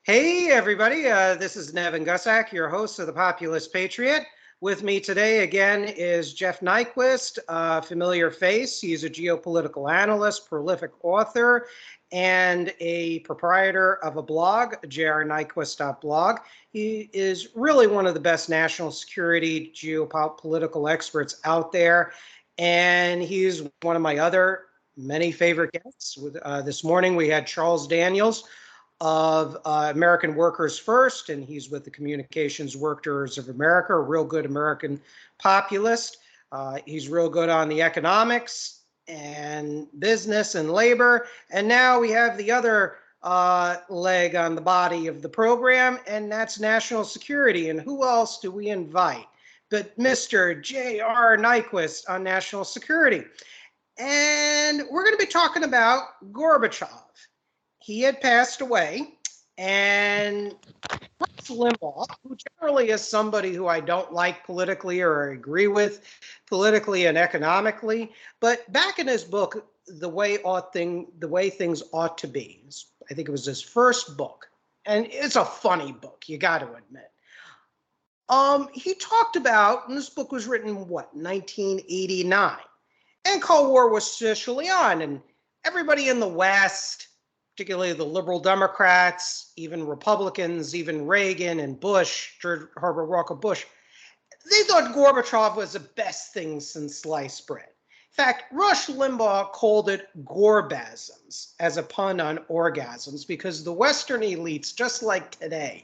Hey, everybody. This is Nevin Gusak, your host of the Populist Patriot. With me today again is Jeff Nyquist, a familiar face. He's a geopolitical analyst, prolific author, and a proprietor of a blog, jrnyquist.blog. He is really one of the best national security geopolitical experts out there, and he's one of my other many favorite guests. This morning we had Charles Daniels of American Workers First, and he's with the Communications Workers of America, a real good American populist. He's real good on the economics and business and labor. And now we have the other leg on the body of the program, and that's national security. And who else do we invite but Mr. J.R. Nyquist on national security? And we're going to be talking about Gorbachev. He had passed away, and Rush Limbaugh, who generally is somebody who I don't like politically or agree with politically and economically, but back in his book, The Way Things Ought to Be, I think it was his first book, and it's a funny book, you got to admit. He talked about, and this book was written in 1989, and Cold War was officially on, and everybody in the West, particularly the liberal Democrats, even Republicans, even Reagan and Bush, George Herbert Walker Bush, they thought Gorbachev was the best thing since sliced bread. In fact, Rush Limbaugh called it Gorbasms, as a pun on orgasms, because the Western elites, just like today,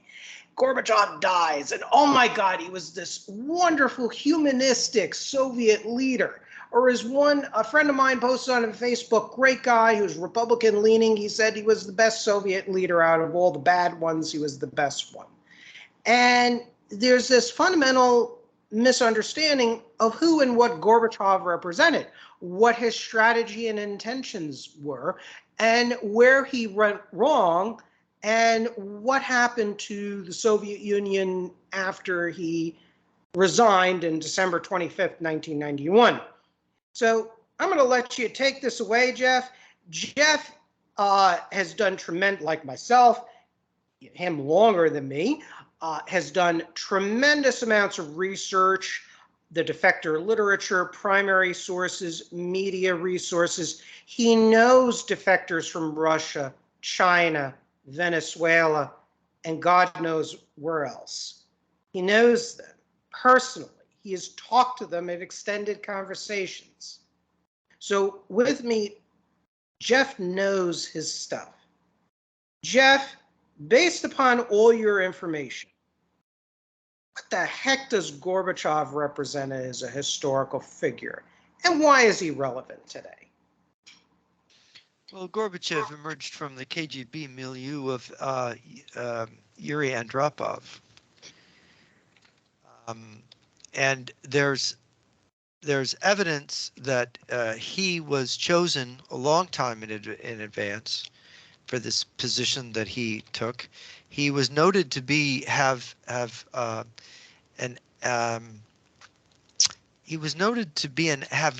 Gorbachev dies, and oh my God, he was this wonderful humanistic Soviet leader. Or as a friend of mine posted on Facebook, great guy who's Republican leaning, he said he was the best Soviet leader out of all the bad ones, he was the best one. And there's this fundamental misunderstanding of who and what Gorbachev represented, what his strategy and intentions were, and where he went wrong, and what happened to the Soviet Union after he resigned in December 25th, 1991. So I'm going to let you take this away, Jeff. Jeff has done tremendous, like myself, him longer than me, has done tremendous amounts of research, the defector literature, primary sources, media resources. He knows defectors from Russia, China, Venezuela, and God knows where else. He knows them personally. He has talked to them in extended conversations. So with me, Jeff knows his stuff. Jeff, based upon all your information, what the heck does Gorbachev represent as a historical figure? And why is he relevant today? Well, Gorbachev emerged from the KGB milieu of Yuri Andropov. And there's evidence that he was chosen a long time in advance for this position that he took. He was noted to have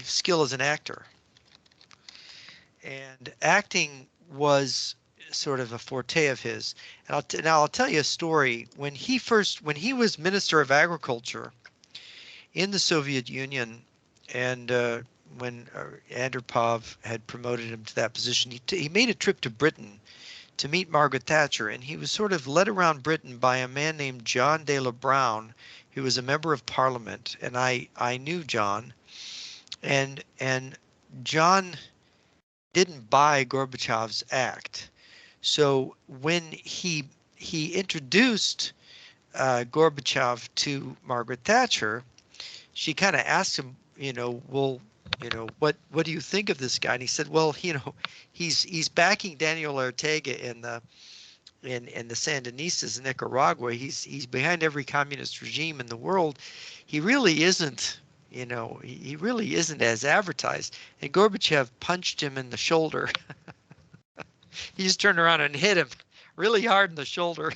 skill as an actor, and acting was sort of a forte of his. And I'll tell you a story. When he was Minister of Agriculture in the Soviet Union, and when Andropov had promoted him to that position, he made a trip to Britain to meet Margaret Thatcher, and he was sort of led around Britain by a man named John de la Brown, who was a member of Parliament, and I knew John, and John didn't buy Gorbachev's act. So when he introduced Gorbachev to Margaret Thatcher, she kind of asked him, what do you think of this guy? And he said, well, he's backing Daniel Ortega in the Sandinistas in Nicaragua. He's behind every communist regime in the world. He really isn't, he really isn't as advertised. And Gorbachev punched him in the shoulder. He just turned around and hit him really hard in the shoulder.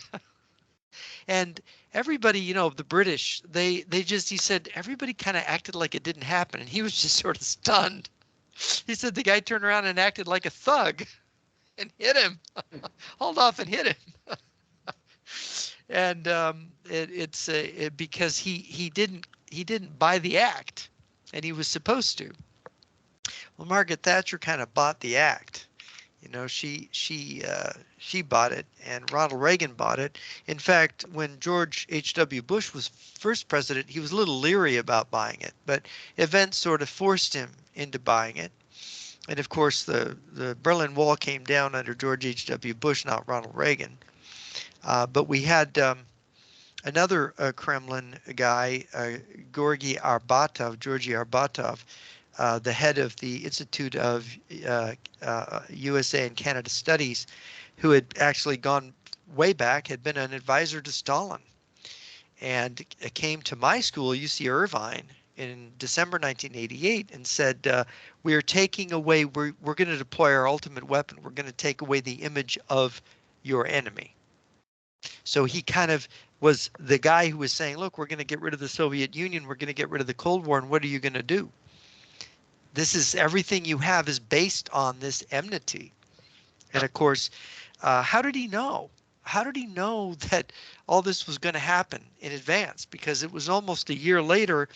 And everybody, the British, he said, everybody kind of acted like it didn't happen. And he was just sort of stunned. He said the guy turned around and acted like a thug and hit him, hauled off and hit him. And because he didn't buy the act, and he was supposed to. Well, Margaret Thatcher kind of bought the act. You know, she bought it, and Ronald Reagan bought it. In fact, when George H.W. Bush was first president, he was a little leery about buying it, but events sort of forced him into buying it. And of course, the Berlin Wall came down under George H.W. Bush, not Ronald Reagan. But we had another Kremlin guy, Georgy Arbatov, the head of the Institute of USA and Canada Studies, who had actually gone way back, had been an advisor to Stalin, and came to my school, UC Irvine, in December 1988 and said, we are taking away, we're going to deploy our ultimate weapon. We're going to take away the image of your enemy. So he kind of was the guy who was saying, look, we're going to get rid of the Soviet Union. We're going to get rid of the Cold War. And what are you going to do? This is everything you have is based on this enmity. And of course, how did he know? How did he know that all this was going to happen in advance? Because it was almost a year later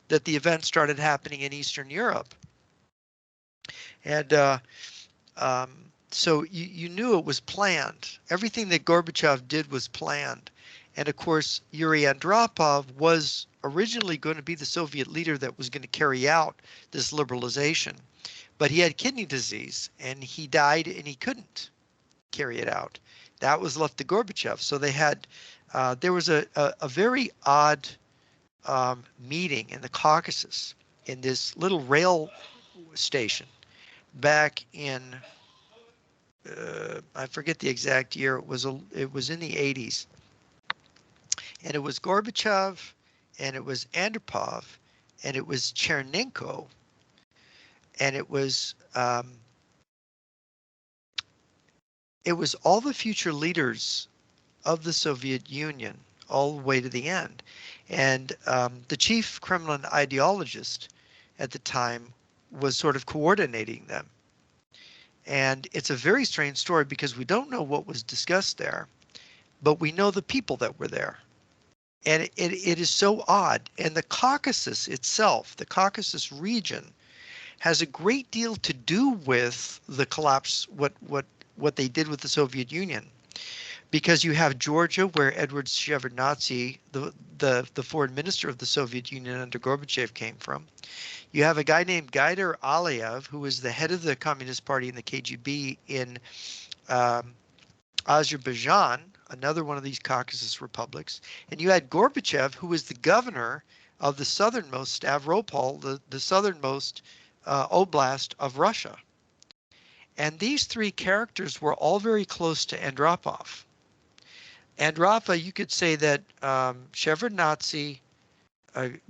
that the events started happening in Eastern Europe. And so you knew it was planned. Everything that Gorbachev did was planned. And of course, Yuri Andropov was originally going to be the Soviet leader that was going to carry out this liberalization. But he had kidney disease, and he died, and he couldn't carry it out. That was left to Gorbachev. So they had, there was a very odd meeting in the Caucasus in this little rail station back in, I forget the exact year. It was in the 80s, and it was Gorbachev, and it was Andropov, and it was Chernenko, and it was all the future leaders of the Soviet Union all the way to the end. And the chief Kremlin ideologist at the time was sort of coordinating them. And it's a very strange story because we don't know what was discussed there, but we know the people that were there. And it is so odd. And the Caucasus itself, the Caucasus region, has a great deal to do with the collapse, what they did with the Soviet Union. Because you have Georgia, where Edward Shevardnadze, the foreign minister of the Soviet Union under Gorbachev, came from. You have a guy named Gaidar Aliyev, who was the head of the Communist Party and the KGB in Azerbaijan, another one of these Caucasus republics. And you had Gorbachev, who was the governor of the southernmost Stavropol, the southernmost oblast of Russia. And these three characters were all very close to Andropov. Andropov, you could say that Shevardnadze,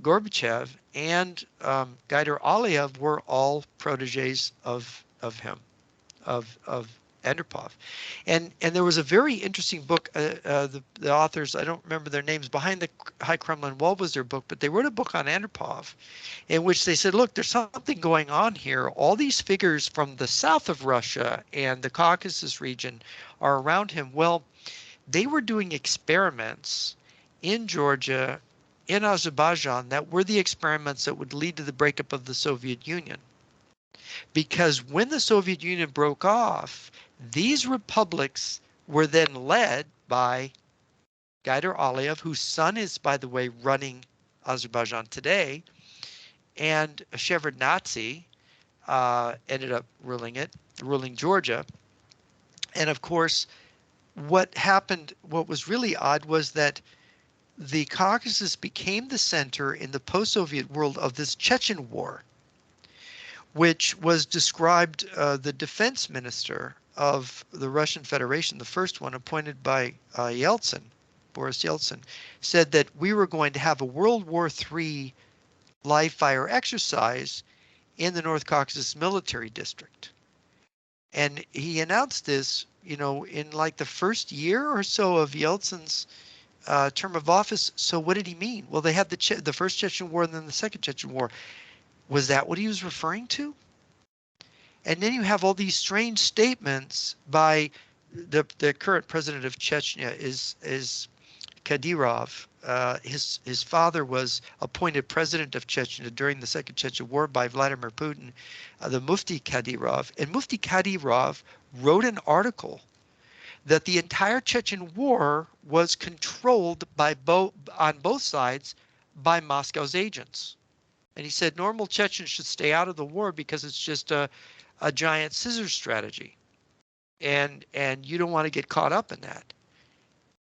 Gorbachev, and Gaidar Aliyev were all proteges of him, of Andropov. And there was a very interesting book, the authors, I don't remember their names, Behind the High Kremlin Wall was their book, but they wrote a book on Andropov in which they said, look, there's something going on here. All these figures from the south of Russia and the Caucasus region are around him. Well, they were doing experiments in Georgia, in Azerbaijan, that were the experiments that would lead to the breakup of the Soviet Union. Because when the Soviet Union broke off, these republics were then led by Gaidar Aliyev, whose son is, by the way, running Azerbaijan today, and Shevardnadze ended up ruling Georgia. And of course, what happened, what was really odd was that the Caucasus became the center in the post-Soviet world of this Chechen war, which was described, the defense minister of the Russian Federation, the first one appointed by Yeltsin, Boris Yeltsin, said that we were going to have a World War III live fire exercise in the North Caucasus military district. And he announced this, in like the first year or so of Yeltsin's term of office. So what did he mean? Well, they had the first Chechen war and then the second Chechen war. Was that what he was referring to? And then you have all these strange statements by the current president of Chechnya is Kadyrov. His father was appointed president of Chechnya during the Second Chechen War by Vladimir Putin, the Mufti Kadyrov. And Mufti Kadyrov wrote an article that the entire Chechen War was controlled by on both sides by Moscow's agents. And he said normal Chechens should stay out of the war because it's just a giant scissors strategy. And you don't want to get caught up in that.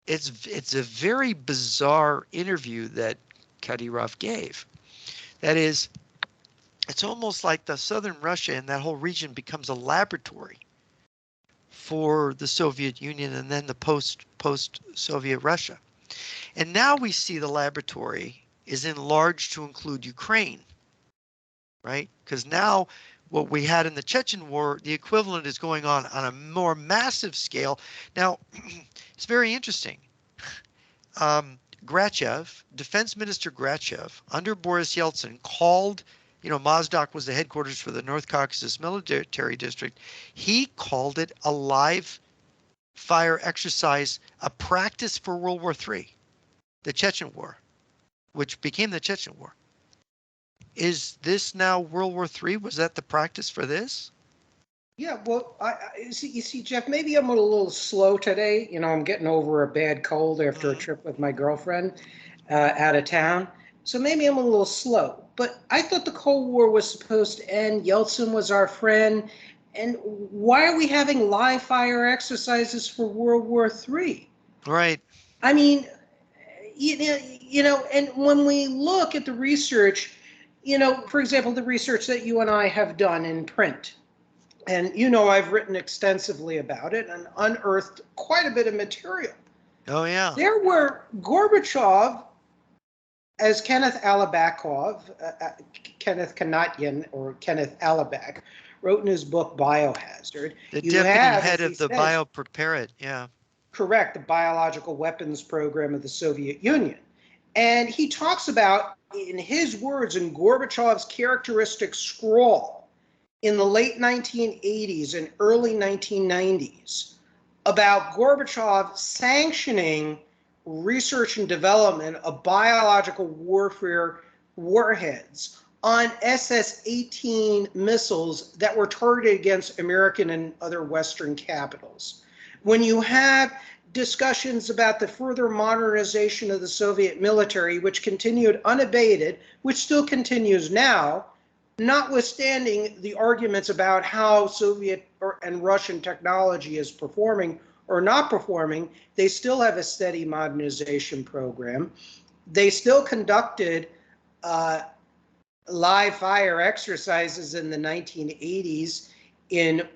It's a very bizarre interview that Kadyrov gave. That is, it's almost like the southern Russia and that whole region becomes a laboratory for the Soviet Union and then the post-Soviet Russia. And now we see the laboratory is enlarged to include Ukraine, right? Because now what we had in the Chechen War, the equivalent is going on a more massive scale. Now, it's very interesting. Grachev, Defense Minister Grachev, under Boris Yeltsin, called, Mozdok was the headquarters for the North Caucasus military district. He called it a live fire exercise, a practice for World War III, the Chechen War, which became the Chechen War. Is this now World War III? Was that the practice for this? Yeah, well, you see, Jeff, maybe I'm a little slow today. I'm getting over a bad cold after a trip with my girlfriend out of town. So maybe I'm a little slow. But I thought the Cold War was supposed to end. Yeltsin was our friend. And why are we having live fire exercises for World War III? Right. I mean, and when we look at the research, for example, the research that you and I have done in print, and I've written extensively about it and unearthed quite a bit of material. Oh, yeah. There were Gorbachev, as Kenneth Alabakov, Kenneth Kanatyan, or Kenneth Alabak, wrote in his book Biohazard. The deputy head of the biopreparat, yeah. Correct, the biological weapons program of the Soviet Union. And he talks about, in his words, in Gorbachev's characteristic scrawl, in the late 1980s and early 1990s, about Gorbachev sanctioning research and development of biological warfare warheads on SS-18 missiles that were targeted against American and other Western capitals. When you have discussions about the further modernization of the Soviet military, which continued unabated, which still continues now, notwithstanding the arguments about how Soviet and Russian technology is performing or not performing, they still have a steady modernization program. They still conducted live fire exercises in the 1980s in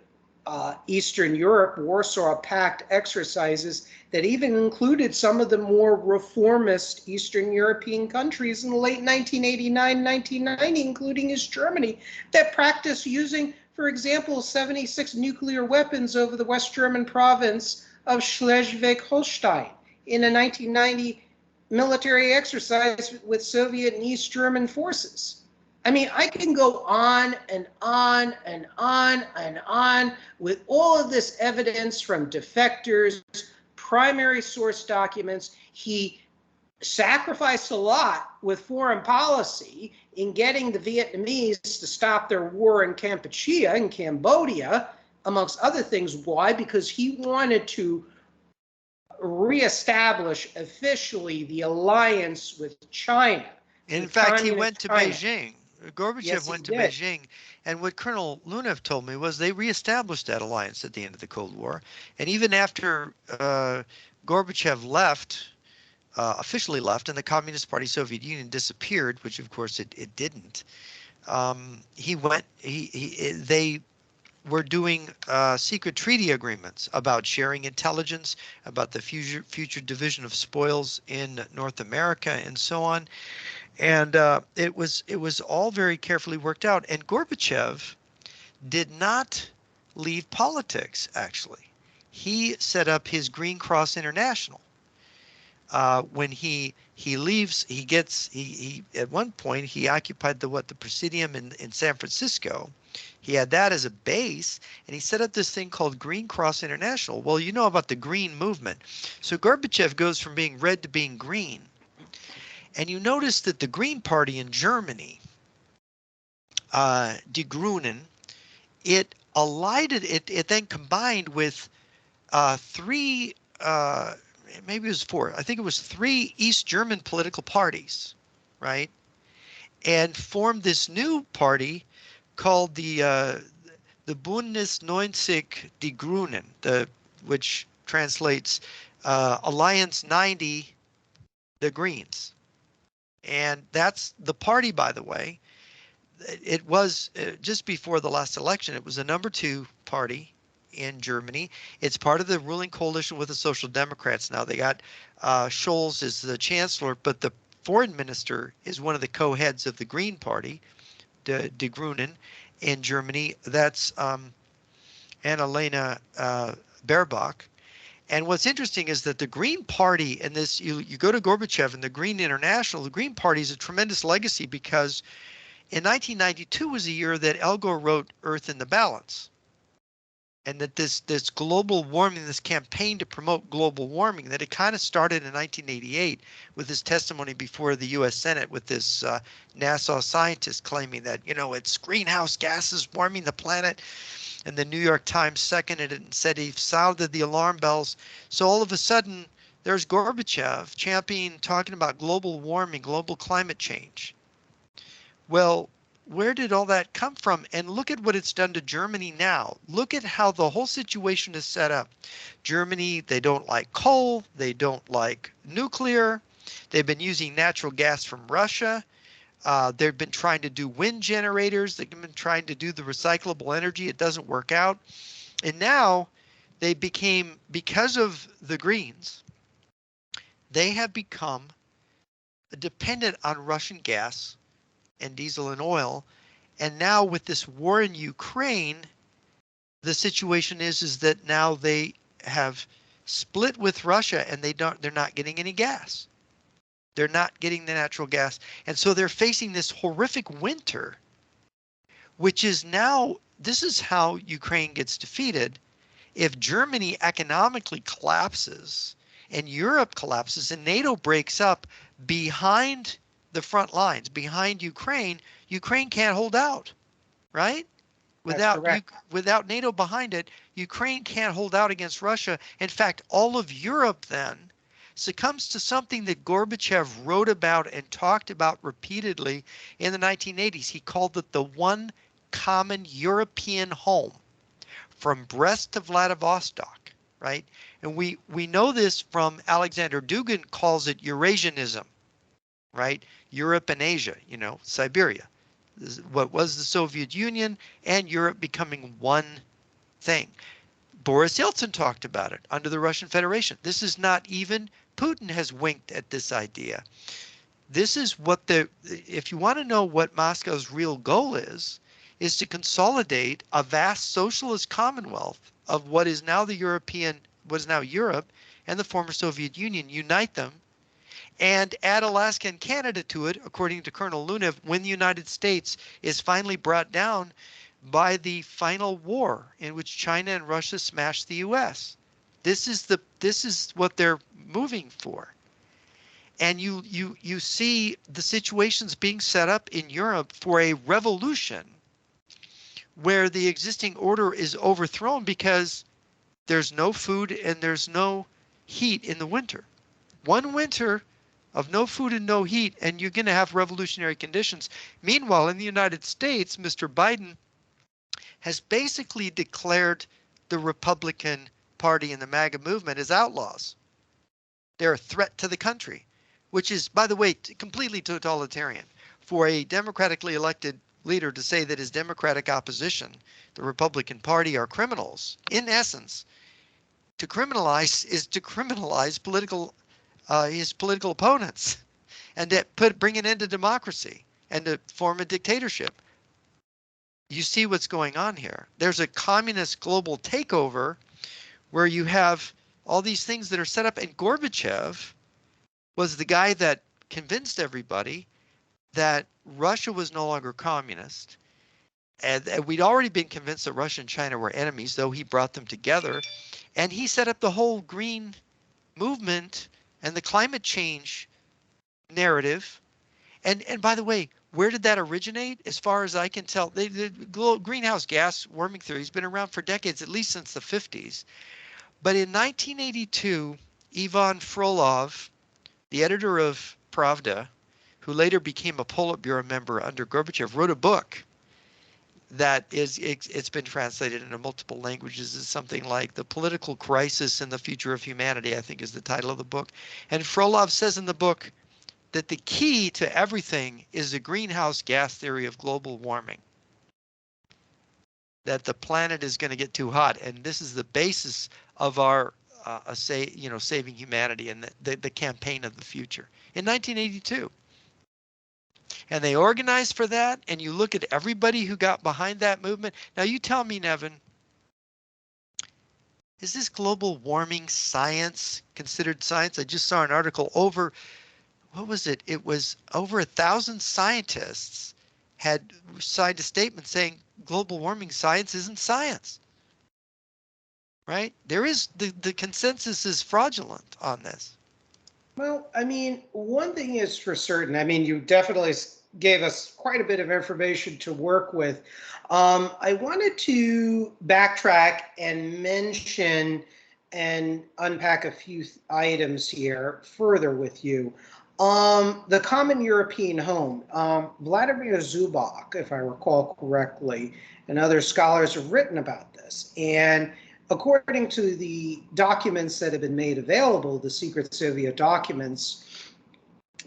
Eastern Europe, Warsaw Pact exercises that even included some of the more reformist Eastern European countries in the late 1989, 1990, including East Germany, that practiced using, for example, 76 nuclear weapons over the West German province of Schleswig-Holstein in a 1990 military exercise with Soviet and East German forces. I mean, I can go on and on and on and on with all of this evidence from defectors, primary source documents. He sacrificed a lot with foreign policy in getting the Vietnamese to stop their war in Kampuchea and Cambodia, amongst other things. Why? Because he wanted to reestablish officially the alliance with China. In fact, he went to Beijing. Gorbachev went to Beijing, and what Colonel Lunev told me was they reestablished that alliance at the end of the Cold War. And even after Gorbachev left, officially left, and the Communist Party Soviet Union disappeared, which of course it didn't, they were doing secret treaty agreements about sharing intelligence, about the future division of spoils in North America, and so on. And it was all very carefully worked out. And Gorbachev did not leave politics, actually. He set up his Green Cross International. When he leaves, he at one point he occupied the Presidium in San Francisco, He had that as a base, and he set up this thing called Green Cross International. Well, you know about the green movement. So Gorbachev goes from being red to being green. And you notice that the Green Party in Germany, Die Grünen, it then combined with three, maybe it was four, I think it was three East German political parties, right? And formed this new party called the Bündnis 90 Die Grünen, which translates Alliance 90, the Greens. And that's the party, by the way. It was just before the last election, it was the #2 party in Germany. It's part of the ruling coalition with the Social Democrats now. They got Scholz as the chancellor, but the foreign minister is one of the co-heads of the Green Party, Die Grünen, in Germany. That's Annalena Baerbock. And what's interesting is that the Green Party, and this, you go to Gorbachev and the Green International, the Green Party is a tremendous legacy because in 1992 was a year that Al Gore wrote Earth in the Balance. And that this global warming, this campaign to promote global warming, that it kind of started in 1988 with his testimony before the U.S. Senate with this NASA scientist claiming that, it's greenhouse gases warming the planet. And the New York Times seconded it and said he sounded the alarm bells. So all of a sudden, there's Gorbachev championing, talking about global warming, global climate change. Well, where did all that come from? And look at what it's done to Germany now. Look at how the whole situation is set up. Germany, they don't like coal. They don't like nuclear. They've been using natural gas from Russia. They've been trying to do wind generators. They've been trying to do the recyclable energy. It doesn't work out. And now they became, because of the Greens, they have become dependent on Russian gas and diesel and oil. And now with this war in Ukraine, the situation is that now they have split with Russia and they're not getting any gas. They're not getting the natural gas. And so they're facing this horrific winter, which is now, this is how Ukraine gets defeated. If Germany economically collapses and Europe collapses and NATO breaks up behind the front lines, behind Ukraine, Ukraine can't hold out, right? Without NATO behind it, Ukraine can't hold out against Russia. In fact, all of Europe then succumbs to something that Gorbachev wrote about and talked about repeatedly in the 1980s. He called it the one common European home, from Brest to Vladivostok, right? And we know this from Alexander Dugin calls it Eurasianism, right? Europe and Asia, Siberia. This is what was the Soviet Union and Europe becoming one thing. Boris Yeltsin talked about it under the Russian Federation. This is not even, Putin has winked at this idea. This is what if you want to know what Moscow's real goal is to consolidate a vast socialist commonwealth of what is now Europe and the former Soviet Union, unite them, and add Alaska and Canada to it, according to Colonel Lunev, when the United States is finally brought down by the final war in which China and Russia smashed the US. This is what they're moving for. And you see the situations being set up in Europe for a revolution where the existing order is overthrown because there's no food and there's no heat in the winter. One winter of no food and no heat, and you're going to have revolutionary conditions. Meanwhile, in the United States, Mr. Biden has basically declared the Republican Party and the MAGA movement as outlaws. They're a threat to the country, which is, by the way, completely totalitarian. For a democratically elected leader to say that his Democratic opposition, the Republican Party, are criminals, in essence, to criminalize is to criminalize his political opponents, and to bring an end to democracy and to form a dictatorship. You see what's going on here. There's a communist global takeover where you have all these things that are set up, and Gorbachev was the guy that convinced everybody that Russia was no longer communist, And we'd already been convinced that Russia and China were enemies, though he brought them together. And he set up the whole green movement and the climate change narrative. And by the way, where did that originate? As far as I can tell, the greenhouse gas warming theory has been around for decades, at least since the 50s. But in 1982, Ivan Frolov, the editor of Pravda, who later became a Politburo member under Gorbachev, wrote a book that it's been translated into multiple languages. It's something like The Political Crisis and the Future of Humanity, I think is the title of the book. And Frolov says in the book that the key to everything is the greenhouse gas theory of global warming. That the planet is going to get too hot, and this is the basis of our saving humanity and the campaign of the future in 1982. And they organized for that, and you look at everybody who got behind that movement. Now you tell me, Nevin, is this global warming science considered science? I just saw an article over, what was it? It was over 1,000 scientists had signed a statement saying global warming science isn't science. Right? There is the consensus is fraudulent on this. Well, I mean, one thing is for certain. I mean, you definitely gave us quite a bit of information to work with. I wanted to backtrack and mention and unpack a few items here further with you. The common European home, Vladimir Zubak, if I recall correctly, and other scholars have written about this. And according to the documents that have been made available, the secret Soviet documents,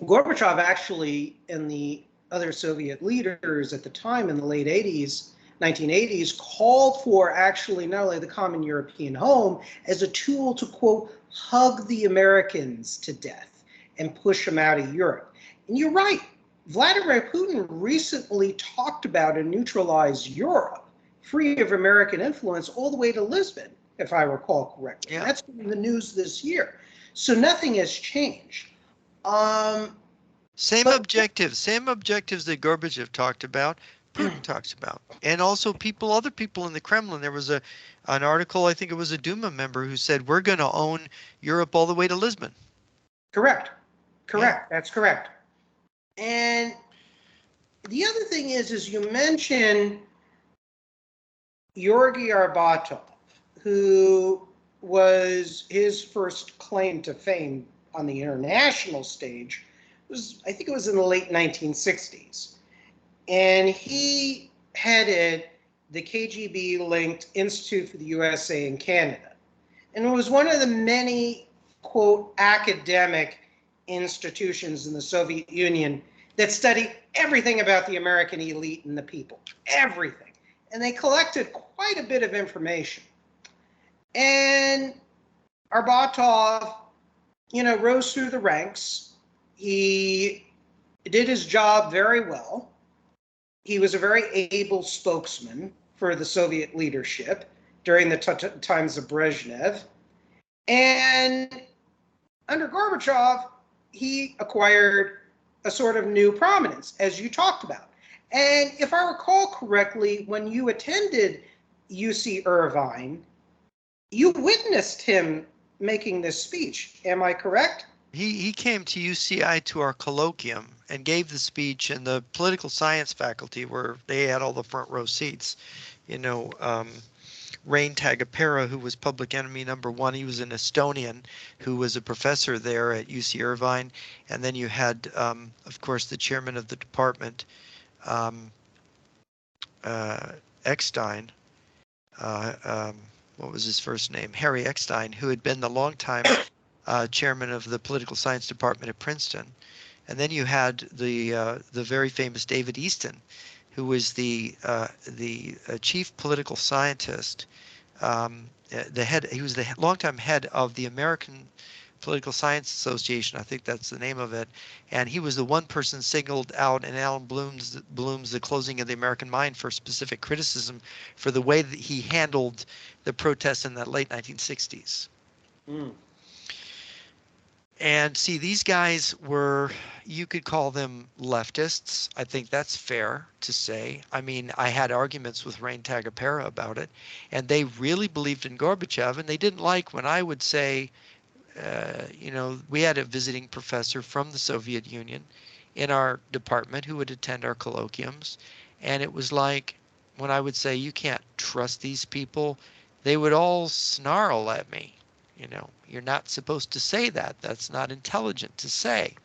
Gorbachev actually and the other Soviet leaders at the time in the late 80s, 1980s, called for actually not only the common European home as a tool to, quote, hug the Americans to death and push them out of Europe. And you're right, Vladimir Putin recently talked about a neutralized Europe, free of American influence, all the way to Lisbon, if I recall correctly. Yeah. That's in the news this year. So nothing has changed. Same objectives that Gorbachev talked about, Putin talks about. And also other people in the Kremlin. There was an article, I think it was a Duma member, who said, we're going to own Europe all the way to Lisbon. Correct. Yeah. That's correct. And the other thing is you mentioned Georgy Arbatov, who was his first claim to fame on the international stage I think it was in the late 1960s. And he headed the KGB-linked Institute for the USA and Canada. And it was one of the many, quote, academic institutions in the Soviet Union that studied everything about the American elite and the people, everything. And they collected quite a bit of information. And Arbatov, rose through the ranks. He did his job very well. He was a very able spokesman for the Soviet leadership during the times of Brezhnev. And under Gorbachev, he acquired a sort of new prominence, as you talked about. And if I recall correctly, when you attended UC Irvine, you witnessed him making this speech. Am I correct? He came to UCI to our colloquium and gave the speech, and the political science faculty, where they had all the front row seats. Rain Tagapera, who was public enemy #1, he was an Estonian who was a professor there at UC Irvine. And then you had, of course, the chairman of the department, Eckstein. What was his first name? Harry Eckstein, who had been the longtime chairman of the political science department at Princeton. And then you had the very famous David Easton, who was the chief political scientist, he was the longtime head of the American Political Science Association, I think that's the name of it, and he was the one person singled out in Alan Bloom's The Closing of the American Mind for specific criticism for the way that he handled the protests in the late 1960s. And see, these guys were, you could call them leftists. I think that's fair to say. I mean, I had arguments with Rain Tagapera about it, and they really believed in Gorbachev, and they didn't like when I would say, we had a visiting professor from the Soviet Union in our department who would attend our colloquiums, and it was like when I would say, you can't trust these people, they would all snarl at me. You're not supposed to say that. That's not intelligent to say.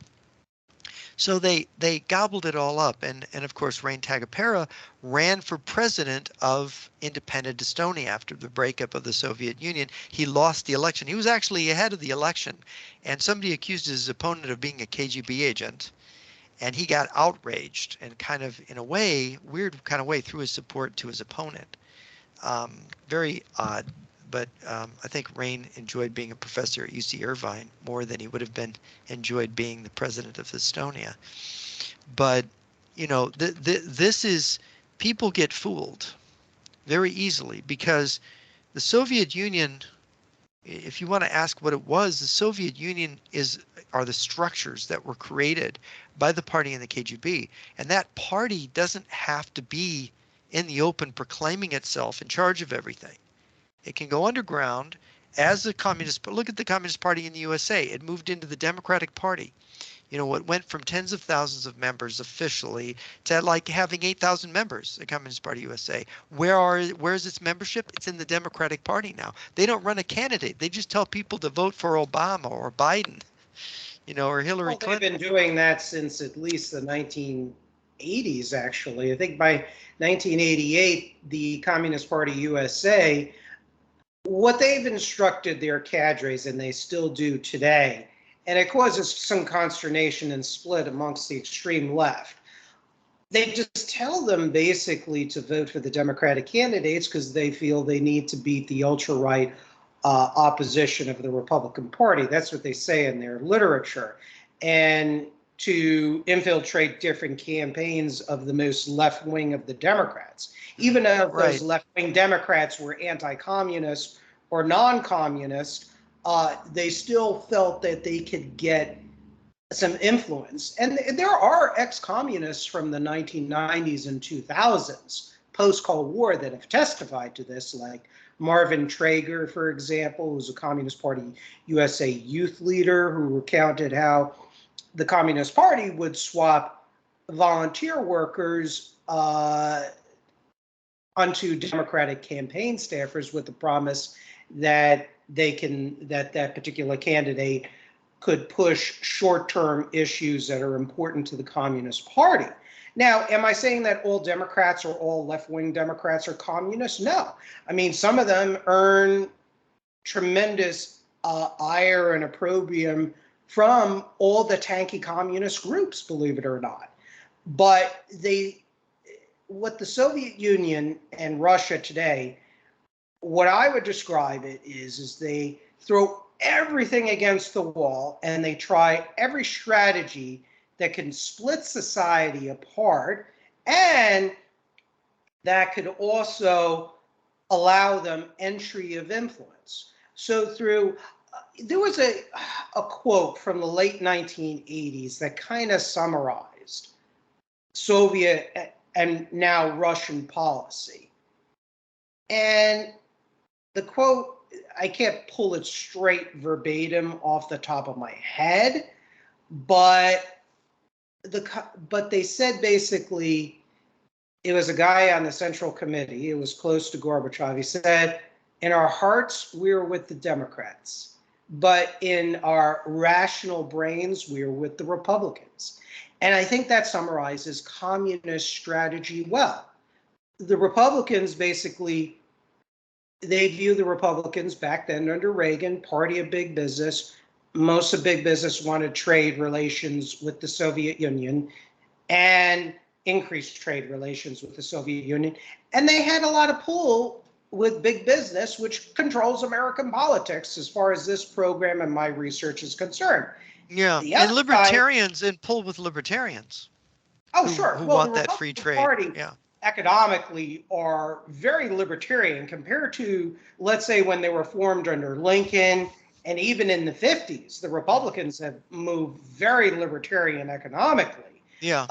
So they gobbled it all up. And of course, Rain Tagapera ran for president of independent Estonia after the breakup of the Soviet Union. He lost the election. He was actually ahead of the election. And somebody accused his opponent of being a KGB agent. And he got outraged and kind of, in a way, weird kind of way, threw his support to his opponent. Very odd. But I think Rain enjoyed being a professor at UC Irvine more than he would have been enjoyed being the president of Estonia. But, this is, people get fooled very easily because the Soviet Union, if you want to ask what it was, the Soviet Union are the structures that were created by the party and the KGB. And that party doesn't have to be in the open proclaiming itself in charge of everything. It can go underground as a communist. But look at the Communist Party in the USA. It moved into the Democratic Party. It went from tens of thousands of members officially to like having 8,000 members, the Communist Party USA. Where's its membership? It's in the Democratic Party now. They don't run a candidate. They just tell people to vote for Obama or Biden, or Hillary Clinton. They've been doing that since at least the 1980s, actually. I think by 1988, the Communist Party USA, what they've instructed their cadres, and they still do today, and it causes some consternation and split amongst the extreme left. They just tell them basically to vote for the Democratic candidates because they feel they need to beat the ultra-right opposition of the Republican Party. That's what they say in their literature. And to infiltrate different campaigns of the most left-wing of the Democrats. Even if those left-wing Democrats were anti-communist or non-communist, they still felt that they could get some influence. And there are ex-communists from the 1990s and 2000s, post-Cold War, that have testified to this, like Marvin Traeger, for example, who's a Communist Party USA youth leader, who recounted how the Communist Party would swap volunteer workers onto Democratic campaign staffers with the promise that that particular candidate could push short-term issues that are important to the Communist Party. Now, am I saying that all Democrats or all left-wing Democrats are communists? No. I mean, some of them earn tremendous ire and opprobrium from all the tanky communist groups, believe it or not. But what the Soviet Union and Russia today, what I would describe it is they throw everything against the wall and they try every strategy that can split society apart, and that could also allow them entry of influence. So there was a quote from the late 1980s that kind of summarized Soviet and now Russian policy. And the quote, I can't pull it straight verbatim off the top of my head, but they said basically, it was a guy on the Central Committee, it was close to Gorbachev. He said, in our hearts, we're with the Democrats, but in our rational brains, we're with the Republicans. And I think that summarizes communist strategy well. The Republicans basically, they view the Republicans back then under Reagan, party of big business. Most of big business wanted trade relations with the Soviet Union and increased trade relations with the Soviet Union. And they had a lot of pull with big business, which controls American politics as far as this program and my research is concerned. Yeah, and libertarians and pull with libertarians. Oh, sure. Who well, want the that free trade. Party yeah. economically are very libertarian compared to, let's say, when they were formed under Lincoln And even in the 50s, the Republicans have moved very libertarian economically. Yeah.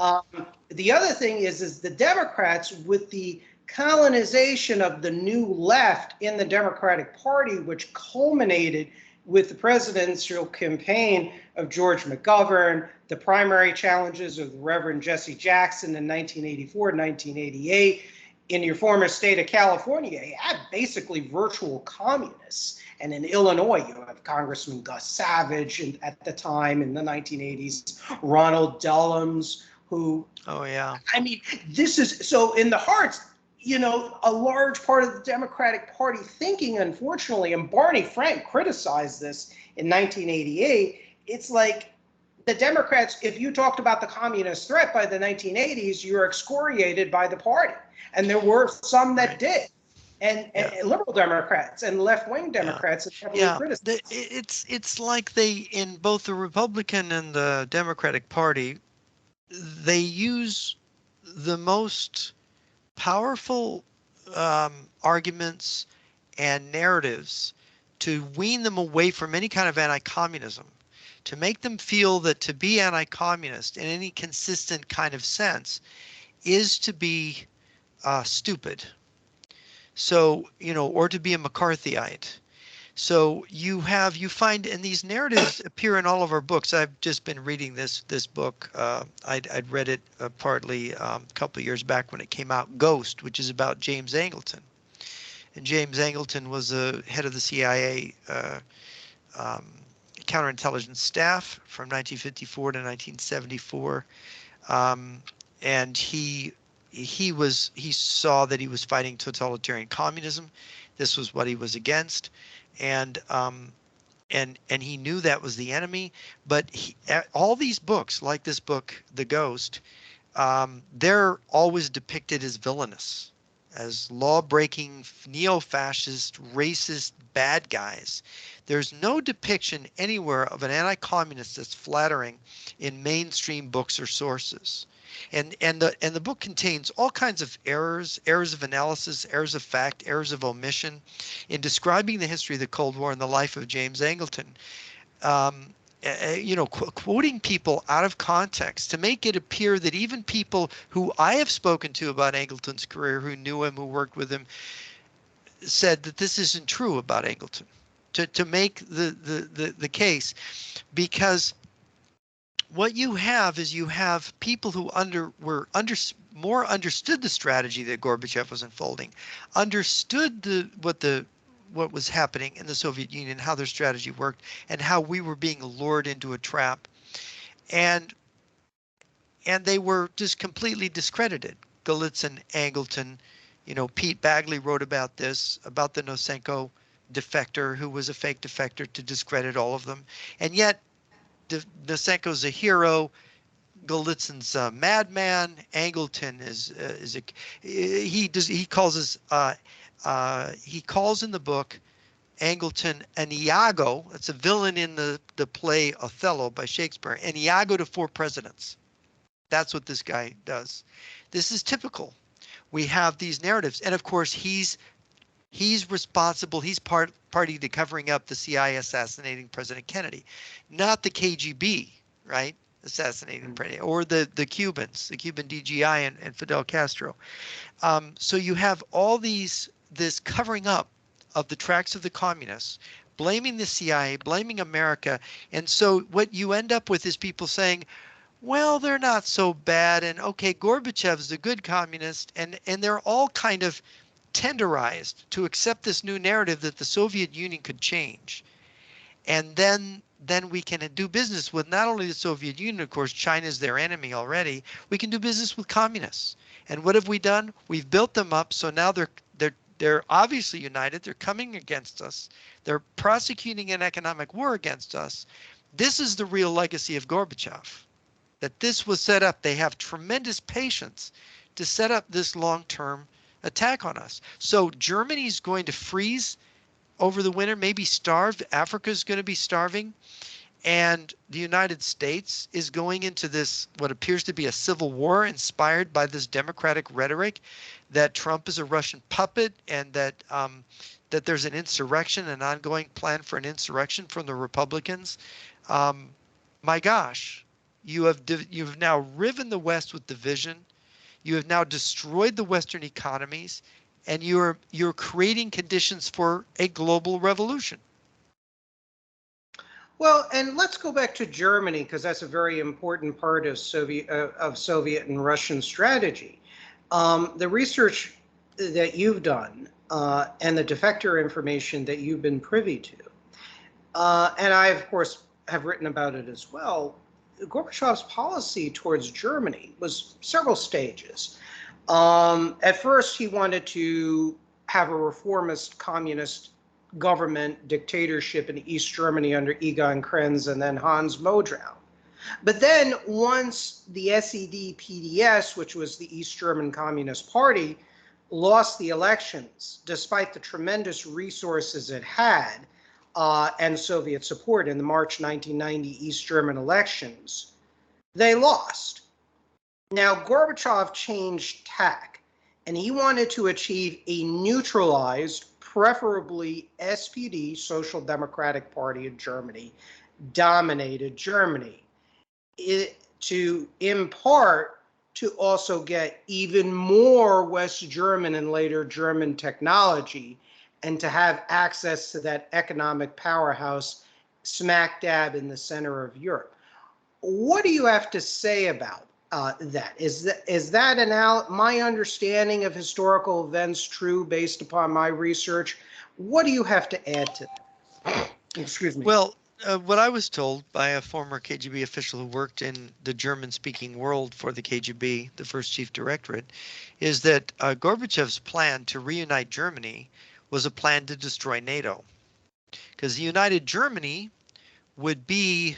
The other thing is the Democrats, with the colonization of the new left in the Democratic Party, which culminated with the presidential campaign of George McGovern, the primary challenges of the Reverend Jesse Jackson in 1984, 1988. In your former state of California, you had basically virtual communists. And in Illinois, you have Congressman Gus Savage at the time in the 1980s, Ronald Dellums, who, Oh, yeah. I mean, this is, so in the hearts, you know, a large part of the Democratic Party thinking, unfortunately, and Barney Frank criticized this in 1988, it's like the Democrats, if you talked about the communist threat by the 1980s, you're excoriated by the party. And there were some that did. And liberal Democrats and left-wing Democrats have heavily criticized. It's like they, in both the Republican and the Democratic Party, they use the most powerful arguments and narratives to wean them away from any kind of anti-communism, to make them feel that to be anti-communist in any consistent kind of sense is to be stupid. So, you know, or to be a McCarthyite. So you find, and these narratives appear in all of our books. I've just been reading this book. I'd read it partly a couple of years back when it came out, Ghost, which is about James Angleton. And James Angleton was the head of the CIA counterintelligence staff from 1954 to 1974. And he saw that he was fighting totalitarian communism. This was what he was against. And he knew that was the enemy, but all these books, like this book, The Ghost, they're always depicted as villainous, as law-breaking, neo-fascist, racist bad guys. There's no depiction anywhere of an anti-communist that's flattering in mainstream books or sources. And the book contains all kinds of errors of analysis, errors of fact, errors of omission in describing the history of the Cold War and the life of James Angleton. You know, quoting people out of context to make it appear that even people who I have spoken to about Angleton's career, who knew him, who worked with him, said that this isn't true about Angleton. To make the case, because what you have is you have people who more understood the strategy that Gorbachev was unfolding, understood what was happening in the Soviet Union, how their strategy worked, and how we were being lured into a trap, and they were just completely discredited. Golitsyn, Angleton, you know, Pete Bagley wrote about this, about the Nosenko defector who was a fake defector, to discredit all of them, and yet Nosenko's a hero. Golitsyn's a madman. Angleton he calls in the book Angleton an Iago. That's a villain in the play Othello by Shakespeare. An Iago to 4 presidents. That's what this guy does. This is typical. We have these narratives, and of course he's responsible. He's party to covering up the CIA assassinating President Kennedy, not the KGB, right? Assassinating President, or the Cubans, the Cuban DGI and Fidel Castro. So you have all this covering up of the tracks of the communists, blaming the CIA, blaming America. And so what you end up with is people saying, well, they're not so bad. And okay, Gorbachev's the good communist. And they're all kind of tenderized to accept this new narrative that the Soviet Union could change. And then we can do business with not only the Soviet Union, of course, China's their enemy already. We can do business with communists. And what have we done? We've built them up. So now they're obviously united. They're coming against us. They're prosecuting an economic war against us. This is the real legacy of Gorbachev, that this was set up. They have tremendous patience to set up this long-term attack on us. So Germany's going to freeze over the winter, maybe starve. Africa's going to be starving. And the United States is going into this, what appears to be a civil war inspired by this democratic rhetoric that Trump is a Russian puppet and that that there's an insurrection, an ongoing plan for an insurrection from the Republicans. Um, my gosh, you've now riven the West with division. You have now destroyed the Western economies, and you're creating conditions for a global revolution. Well, and let's go back to Germany because that's a very important part of Soviet and Russian strategy. The research that you've done and the defector information that you've been privy to, and I, of course, have written about it as well. Gorbachev's policy towards Germany was several stages. At first, he wanted to have a reformist communist government dictatorship in East Germany under Egon Krenz and then Hans Modrow. But then once the SED-PDS, which was the East German Communist Party, lost the elections, despite the tremendous resources it had and Soviet support in the March 1990 East German elections, they lost. Now, Gorbachev changed tack, and he wanted to achieve a neutralized, preferably SPD, Social Democratic Party of Germany, dominated Germany, to impart to also get even more West German and later German technology and to have access to that economic powerhouse smack dab in the center of Europe. What do you have to say about that? Is that my understanding of historical events true based upon my research? What do you have to add to that? Excuse me. Well, what I was told by a former KGB official who worked in the German-speaking world for the KGB, the first chief directorate, is that Gorbachev's plan to reunite Germany was a plan to destroy NATO, because the united Germany would be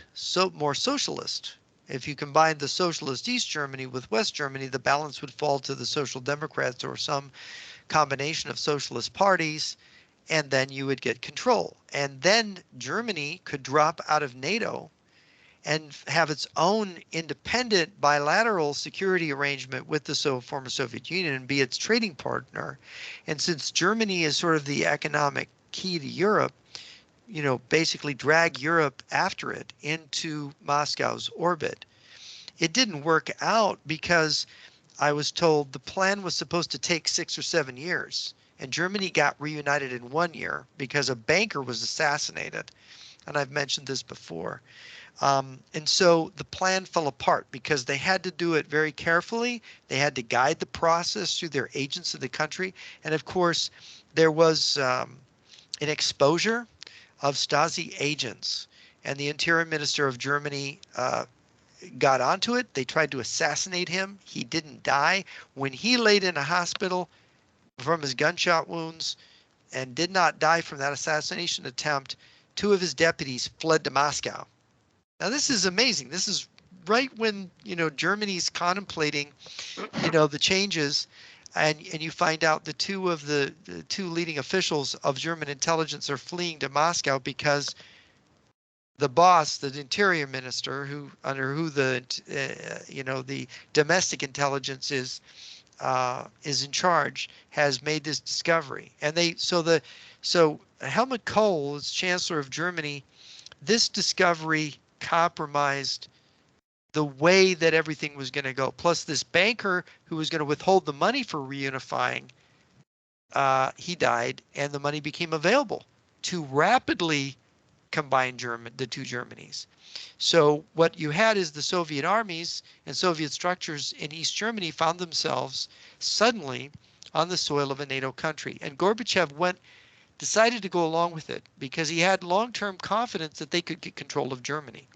more socialist. If you combine the socialist East Germany with West Germany, the balance would fall to the Social Democrats or some combination of socialist parties, and then you would get control. And then Germany could drop out of NATO and have its own independent bilateral security arrangement with the former Soviet Union and be its trading partner. And since Germany is sort of the economic key to Europe, basically drag Europe after it into Moscow's orbit. It didn't work out because I was told the plan was supposed to take 6 or 7 years, and Germany got reunited in 1 year because a banker was assassinated. And I've mentioned this before. And so the plan fell apart because they had to do it very carefully. They had to guide the process through their agents in the country. And of course, there was an exposure of Stasi agents, and the Interior Minister of Germany got onto it. They tried to assassinate him. He didn't die. When he laid in a hospital from his gunshot wounds and did not die from that assassination attempt, 2 of his deputies fled to Moscow. Now, this is amazing. This is right when, Germany's contemplating, the changes. And you find out the two leading officials of German intelligence are fleeing to Moscow because the boss, the interior minister, under who the domestic intelligence is in charge, has made this discovery. And so Helmut Kohl, as Chancellor of Germany, this discovery compromised the way that everything was going to go. Plus, this banker who was going to withhold the money for reunifying, he died, and the money became available to rapidly combine the two Germanys. So what you had is the Soviet armies and Soviet structures in East Germany found themselves suddenly on the soil of a NATO country. And Gorbachev decided to go along with it because he had long-term confidence that they could get control of Germany.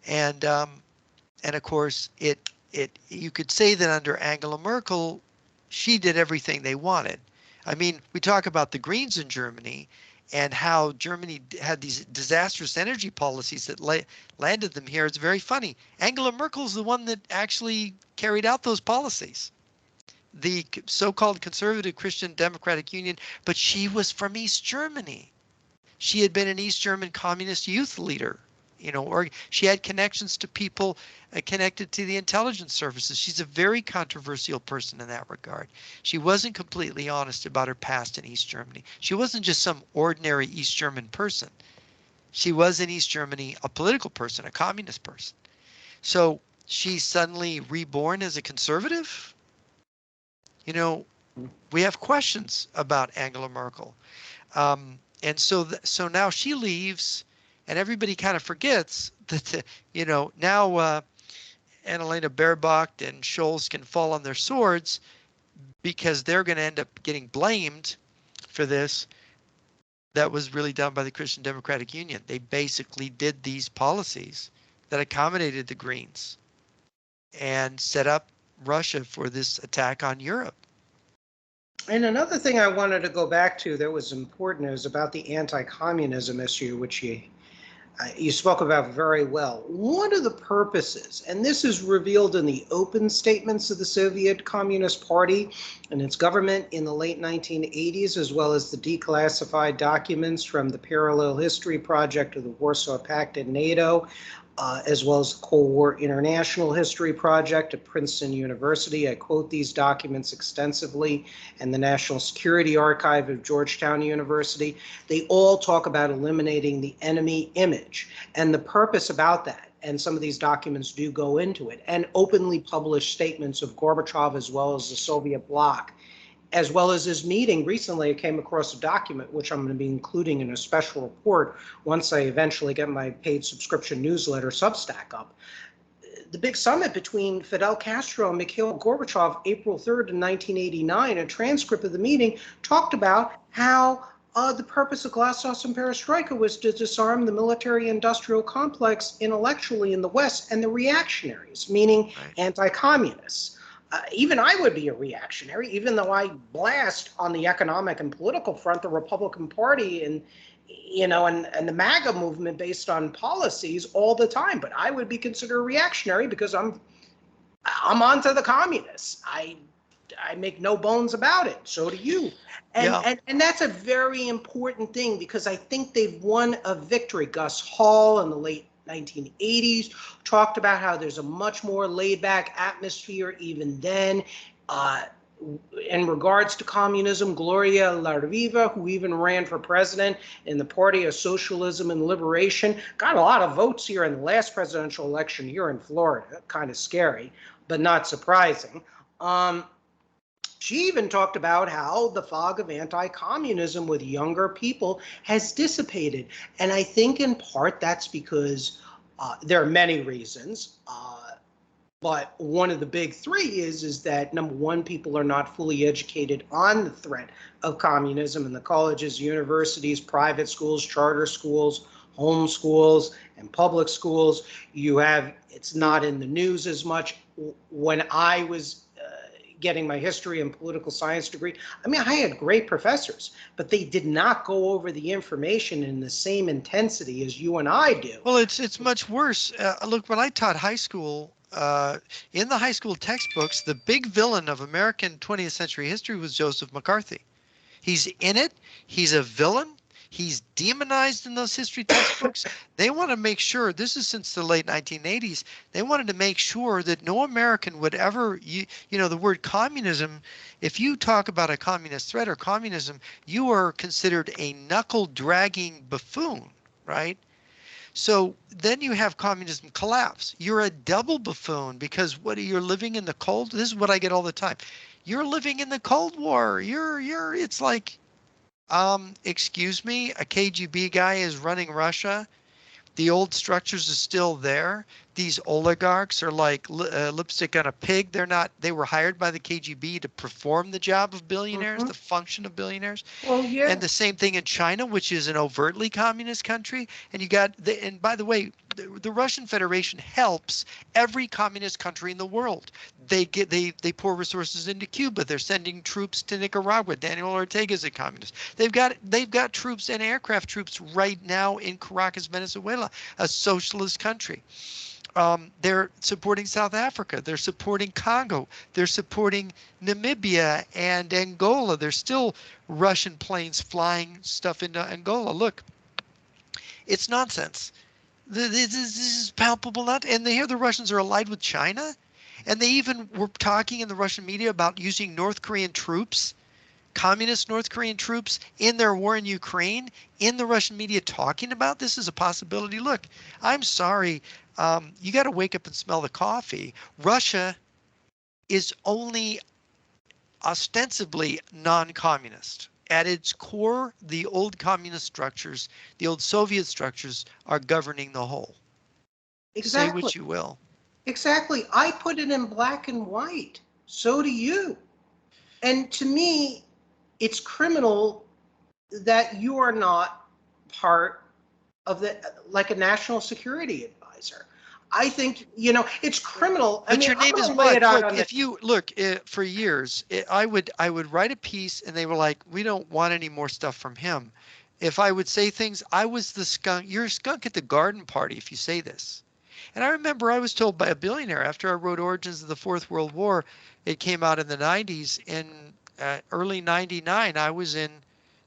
And of course, you could say that under Angela Merkel, she did everything they wanted. I mean, we talk about the Greens in Germany and how Germany had these disastrous energy policies that landed them here. It's very funny. Angela Merkel's the one that actually carried out those policies. The so-called conservative Christian Democratic Union, but she was from East Germany. She had been an East German communist youth leader, or she had connections to people connected to the intelligence services. She's a very controversial person in that regard. She wasn't completely honest about her past in East Germany. She wasn't just some ordinary East German person. She was in East Germany a political person, a communist person. So she's suddenly reborn as a conservative. We have questions about Angela Merkel. And so now she leaves, and everybody kind of forgets that, now Annalena Baerbock and Scholz can fall on their swords because they're going to end up getting blamed for this. That was really done by the Christian Democratic Union. They basically did these policies that accommodated the Greens and set up Russia for this attack on Europe. And another thing I wanted to go back to that was important is about the anti-communism issue, which you spoke about very well. One of the purposes, and this is revealed in the open statements of the Soviet Communist Party and its government in the late 1980s, as well as the declassified documents from the Parallel History Project of the Warsaw Pact and NATO, as well as the Cold War International History Project at Princeton University. I quote these documents extensively, and the National Security Archive of Georgetown University. They all talk about eliminating the enemy image and the purpose about that. And some of these documents do go into it, and openly published statements of Gorbachev as well as the Soviet bloc. As well as his meeting recently, I came across a document which I'm going to be including in a special report once I eventually get my paid subscription newsletter Substack up. The big summit between Fidel Castro and Mikhail Gorbachev, April 3rd in 1989, a transcript of the meeting talked about how the purpose of Glasnost and Perestroika was to disarm the military-industrial complex intellectually in the West and the reactionaries, meaning anti-communists. Even I would be a reactionary, even though I blast on the economic and political front the Republican Party and the MAGA movement based on policies all the time. But I would be considered a reactionary because I'm onto the communists. I make no bones about it. So do you. And that's a very important thing because I think they've won a victory. Gus Hall in the late 1980s talked about how there's a much more laid-back atmosphere even then. In regards to communism, Gloria La Riva, who even ran for president in the Party of Socialism and Liberation, got a lot of votes here in the last presidential election here in Florida. Kind of scary, but not surprising. She even talked about how the fog of anti-communism with younger people has dissipated. And I think in part that's because there are many reasons. But one of the big three is that, number one, people are not fully educated on the threat of communism in the colleges, universities, private schools, charter schools, home schools, and public schools. It's not in the news as much. When I was getting my history and political science degree, I had great professors, but they did not go over the information in the same intensity as you and I do. Well, it's much worse. Look, when I taught high school, in the high school textbooks, the big villain of American 20th century history was Joseph McCarthy. He's in it. He's a villain. He's demonized in those history textbooks. They want to make sure, this is since the late 1980s, they wanted to make sure that no American would ever, the word communism, if you talk about a communist threat or communism, you are considered a knuckle-dragging buffoon, right? So then you have communism collapse. You're a double buffoon because you're living in the cold. This is what I get all the time. You're living in the Cold War. It's like, excuse me, a KGB guy is running Russia. The old structures are still there. These oligarchs are like lipstick on a pig. They were hired by the KGB to perform the job of billionaires, the function of billionaires. Well, yeah. And the same thing in China, which is an overtly communist country. And and by the way, the Russian Federation helps every communist country in the world. They pour resources into Cuba. They're sending troops to Nicaragua. Daniel Ortega is a communist. They've got troops and aircraft troops right now in Caracas, Venezuela, a socialist country. They're supporting South Africa. They're supporting Congo. They're supporting Namibia and Angola. There's still Russian planes flying stuff into Angola. Look, It's nonsense. This is palpable not, and they hear the Russians are allied with China, and they even were talking in the Russian media about using North Korean troops, communist North Korean troops in their war in Ukraine, in the Russian media talking about this as a possibility. Look, I'm sorry, you got to wake up and smell the coffee. Russia is only ostensibly non-communist. At its core, the old communist structures, the old Soviet structures are governing the whole. Say Exactly. what you will. Exactly. I put it in black and white. So do you. And to me, it's criminal that you are not part of the, like a national security advisor. I think, it's criminal. I But mean, your I'm name is going to lay it what? out Look, on the. if you look for years, I would write a piece, and they were like, "We don't want any more stuff from him." If I would say things, I was the skunk. You're a skunk at the garden party if you say this. And I remember I was told by a billionaire after I wrote Origins of the Fourth World War. It came out in the 90s. In early 99, I was in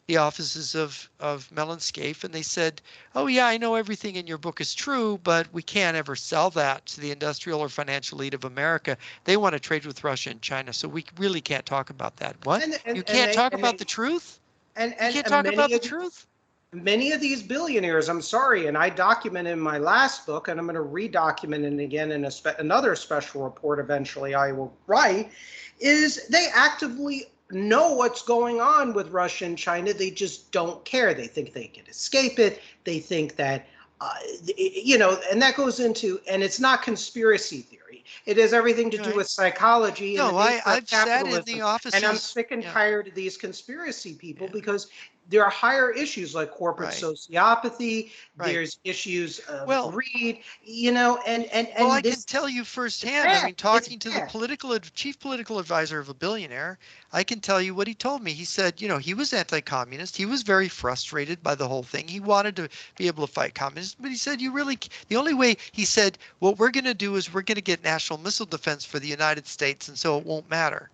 the offices of Mellon Scaife, and they said, "Oh yeah, I know everything in your book is true, but we can't ever sell that to the industrial or financial elite of America. They want to trade with Russia and China, so we really can't talk about that." What? and and, You and can't they talk and about they the truth? and You and, can't and talk about the truth? many of these billionaires, I'm sorry, and I document in my last book, and I'm going to redocument it again in another special report eventually I will write, is they actively know what's going on with Russia and China. They just don't care. They think they can escape it. They think that, and that goes into, and it's not conspiracy theory. It has everything to do Right. with psychology and the No, nature of I've sat in capitalism. the And I'm offices. sick and Yeah, tired of these conspiracy people yeah, because there are higher issues like corporate right, sociopathy. right. There's issues of Well, greed, and Well, I can this tell you it's firsthand. I bad. mean, It's talking to the bad. chief political advisor of a billionaire, I can tell you what he told me. He said, he was anti-communist. He was very frustrated by the whole thing. He wanted to be able to fight communism, but he said, the only way, he said, what we're going to do is we're going to get national missile defense for the United States, and so it won't matter.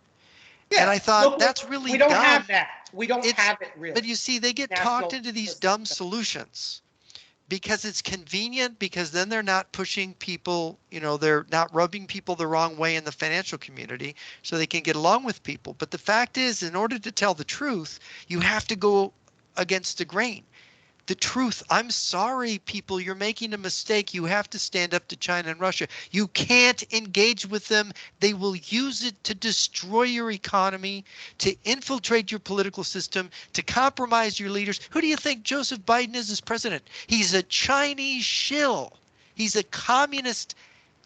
And Yeah. I thought, Look, that's really we don't have dumb. that. We don't It's, have it but really. you see, they get talked National into these missile dumb defense. solutions because it's convenient, because then they're not pushing people, they're not rubbing people the wrong way in the financial community, so they can get along with people. But the fact is, in order to tell the truth, you have to go against the grain. The truth. I'm sorry, people, you're making a mistake. You have to stand up to China and Russia. You can't engage with them. They will use it to destroy your economy, to infiltrate your political system, to compromise your leaders. Who do you think Joseph Biden is as president? He's a Chinese shill. He's a communist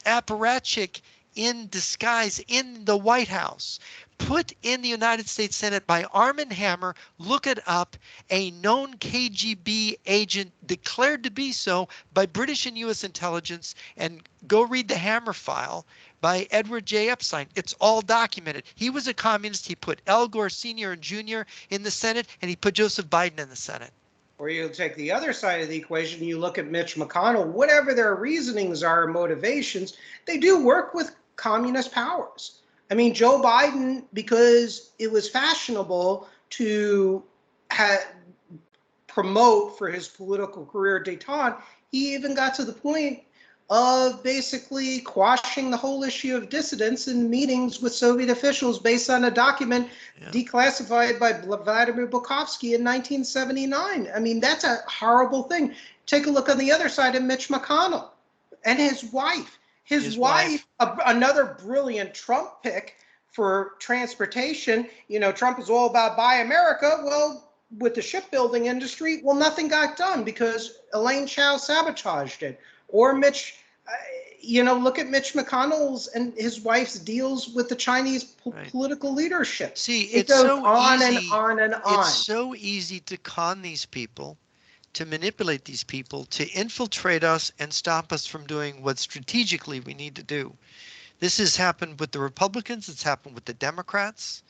apparatchik in disguise in the White House, put in the United States Senate by Arm& Hammer. Look it up. A known KGB agent declared to be so by British and U.S. intelligence, and go read the Hammer file by Edward J. Epstein. It's all documented. He was a communist. He put Al Gore Sr. and Jr. in the Senate, and he put Joseph Biden in the Senate. Or you take the other side of the equation, you look at Mitch McConnell, whatever their reasonings are, motivations, they do work with communist powers. I mean, Joe Biden, because it was fashionable to promote for his political career détente, he even got to the point of basically quashing the whole issue of dissidents in meetings with Soviet officials based on a document declassified by Vladimir Bukovsky in 1979. I mean, that's a horrible thing. Take a look on the other side of Mitch McConnell and his wife. His wife, another brilliant Trump pick for transportation. Trump is all about buy America. Well, with the shipbuilding industry, nothing got done because Elaine Chao sabotaged it. Or Mitch, look at Mitch McConnell's and his wife's deals with the Chinese political leadership. See, It it's goes so on easy. and on and on. It's so easy to con these people, to manipulate these people, to infiltrate us and stop us from doing what strategically we need to do. This has happened with the Republicans. It's happened with the Democrats.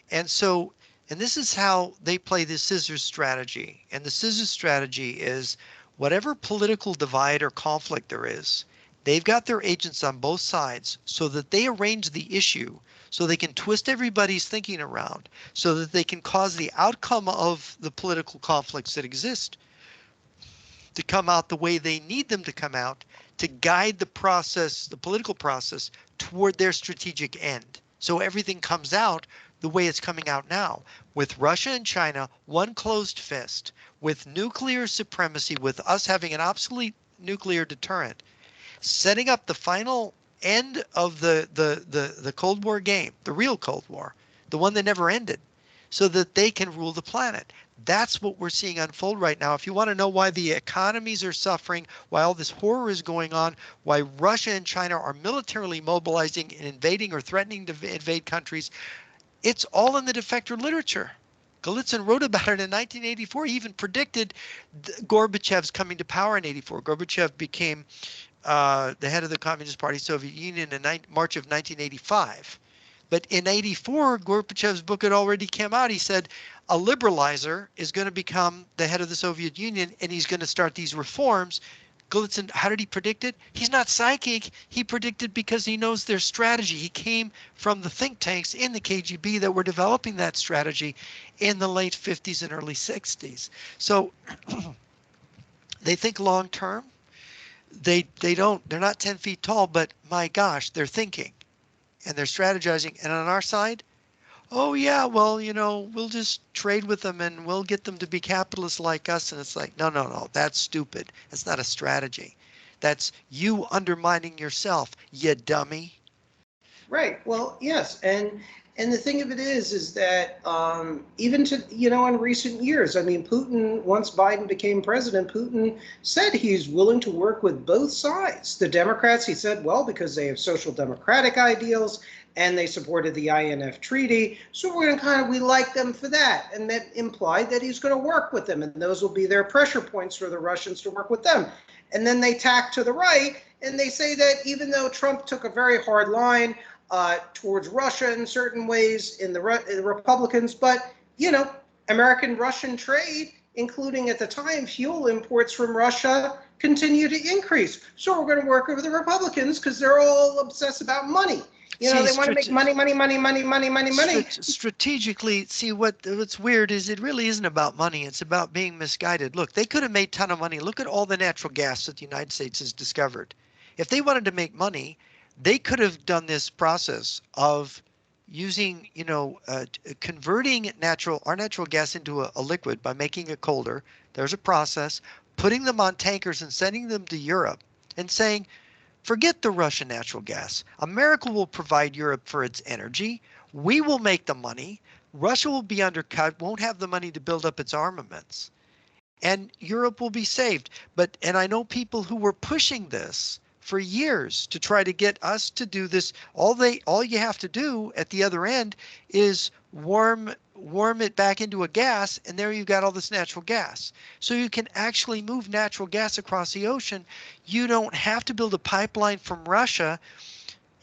And this is how they play the scissors strategy. And the scissors strategy is whatever political divide or conflict there is, they've got their agents on both sides so that they arrange the issue so they can twist everybody's thinking around so that they can cause the outcome of the political conflicts that exist to come out the way they need them to come out to guide the process, the political process, toward their strategic end. So everything comes out the way it's coming out now, with Russia and China, one closed fist, with nuclear supremacy, with us having an obsolete nuclear deterrent, setting up the final end of the Cold War game, the real Cold War, the one that never ended, so that they can rule the planet. That's what we're seeing unfold right now. If you want to know why the economies are suffering, why all this horror is going on, why Russia and China are militarily mobilizing and invading or threatening to invade countries, it's all in the defector literature. Golitsyn wrote about it in 1984. He even predicted Gorbachev's coming to power in 84. Gorbachev became the head of the Communist Party, Soviet Union, in March of 1985. But in 84, Gorbachev's book had already come out. He said a liberalizer is going to become the head of the Soviet Union, and he's going to start these reforms. Golitsyn, how did he predict it? He's not psychic. He predicted because he knows their strategy. He came from the think tanks in the KGB that were developing that strategy in the late 50s and early 60s. So they think long term. They're not 10 feet tall, but my gosh, they're thinking and they're strategizing. And on our side, oh yeah, well, we'll just trade with them and we'll get them to be capitalists like us. And it's like, no, that's stupid. That's not a strategy. That's you undermining yourself, you dummy. Right. Well, yes, and the thing of it is that even to in recent years, I mean, Putin, once Biden became president, Putin said he's willing to work with both sides. The Democrats, he said, well, because they have social democratic ideals and they supported the INF Treaty, so we're going to we like them for that, and that implied that he's going to work with them, and those will be their pressure points for the Russians to work with them. And then they tack to the right, and they say that even though Trump took a very hard line towards Russia in certain ways in the Republicans, but American-Russian trade, including at the time fuel imports from Russia, continue to increase. So we're going to work with the Republicans because they're all obsessed about money. They want to make money. Strategically, see what's weird is it really isn't about money. It's about being misguided. Look, they could have made a ton of money. Look at all the natural gas that the United States has discovered. If they wanted to make money, they could have done this process of using, converting our natural gas into a liquid by making it colder. There's a process, putting them on tankers and sending them to Europe and saying, forget the Russian natural gas. America will provide Europe for its energy. We will make the money. Russia will be undercut, won't have the money to build up its armaments. And Europe will be saved. And I know people who were pushing this for years to try to get us to do this. All you have to do at the other end is warm it back into a gas, and there you got all this natural gas. So you can actually move natural gas across the ocean. You don't have to build a pipeline from Russia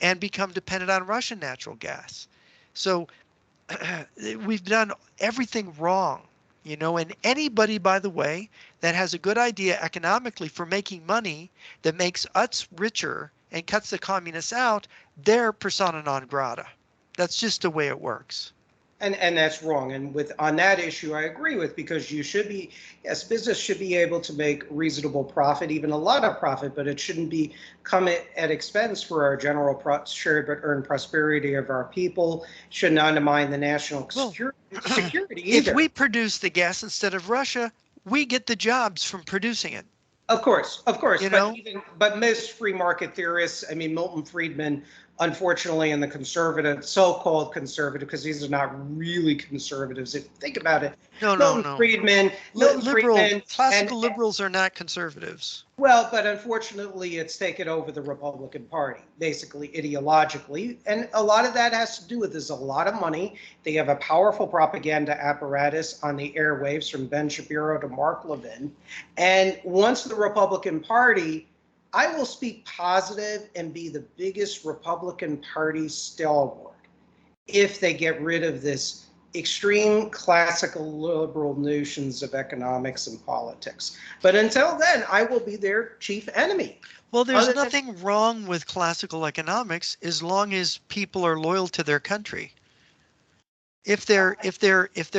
and become dependent on Russian natural gas. So we've done everything wrong. And anybody, by the way, that has a good idea economically for making money that makes us richer and cuts the communists out, they're persona non grata. That's just the way it works. And that's wrong. And on that issue, I agree with, because business should be able to make reasonable profit, even a lot of profit, but it shouldn't come at expense for our general shared but earned prosperity of our people. It shouldn't undermine the national security either. If we produce the gas instead of Russia, we get the jobs from producing it. Of course. But most free market theorists, I mean, Milton Friedman, unfortunately, and the so-called conservative, because these are not really conservatives. If you think about it, Milton Friedman, classical liberals are not conservatives. Well, but unfortunately, it's taken over the Republican Party, basically ideologically, and a lot of that has to do with there's a lot of money. They have a powerful propaganda apparatus on the airwaves, from Ben Shapiro to Mark Levin, and once the Republican Party, I will speak positive and be the biggest Republican Party stalwart if they get rid of this extreme classical liberal notions of economics and politics. But until then, I will be their chief enemy. Well, there's nothing wrong with classical economics as long as people are loyal to their country. if they're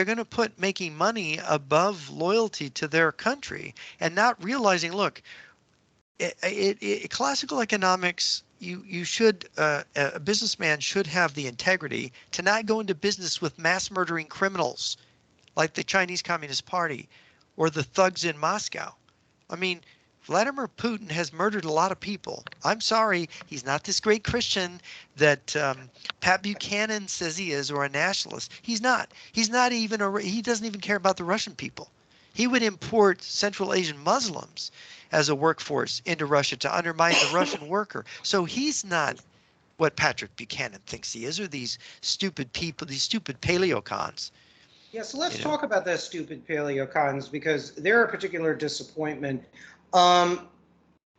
going to put making money above loyalty to their country and not realizing, look, classical economics, you should a businessman should have the integrity to not go into business with mass murdering criminals like the Chinese Communist Party or the thugs in Moscow. I mean, Vladimir Putin has murdered a lot of people. I'm sorry, he's not this great Christian that Pat Buchanan says he is, or a nationalist. He's not. He's not even he doesn't even care about the Russian people. He would import Central Asian Muslims as a workforce into Russia to undermine the Russian worker. So he's not what Patrick Buchanan thinks he is, or these stupid people, these stupid paleocons. Yeah, so let's You know, talk about those stupid paleocons because they're a particular disappointment. Um,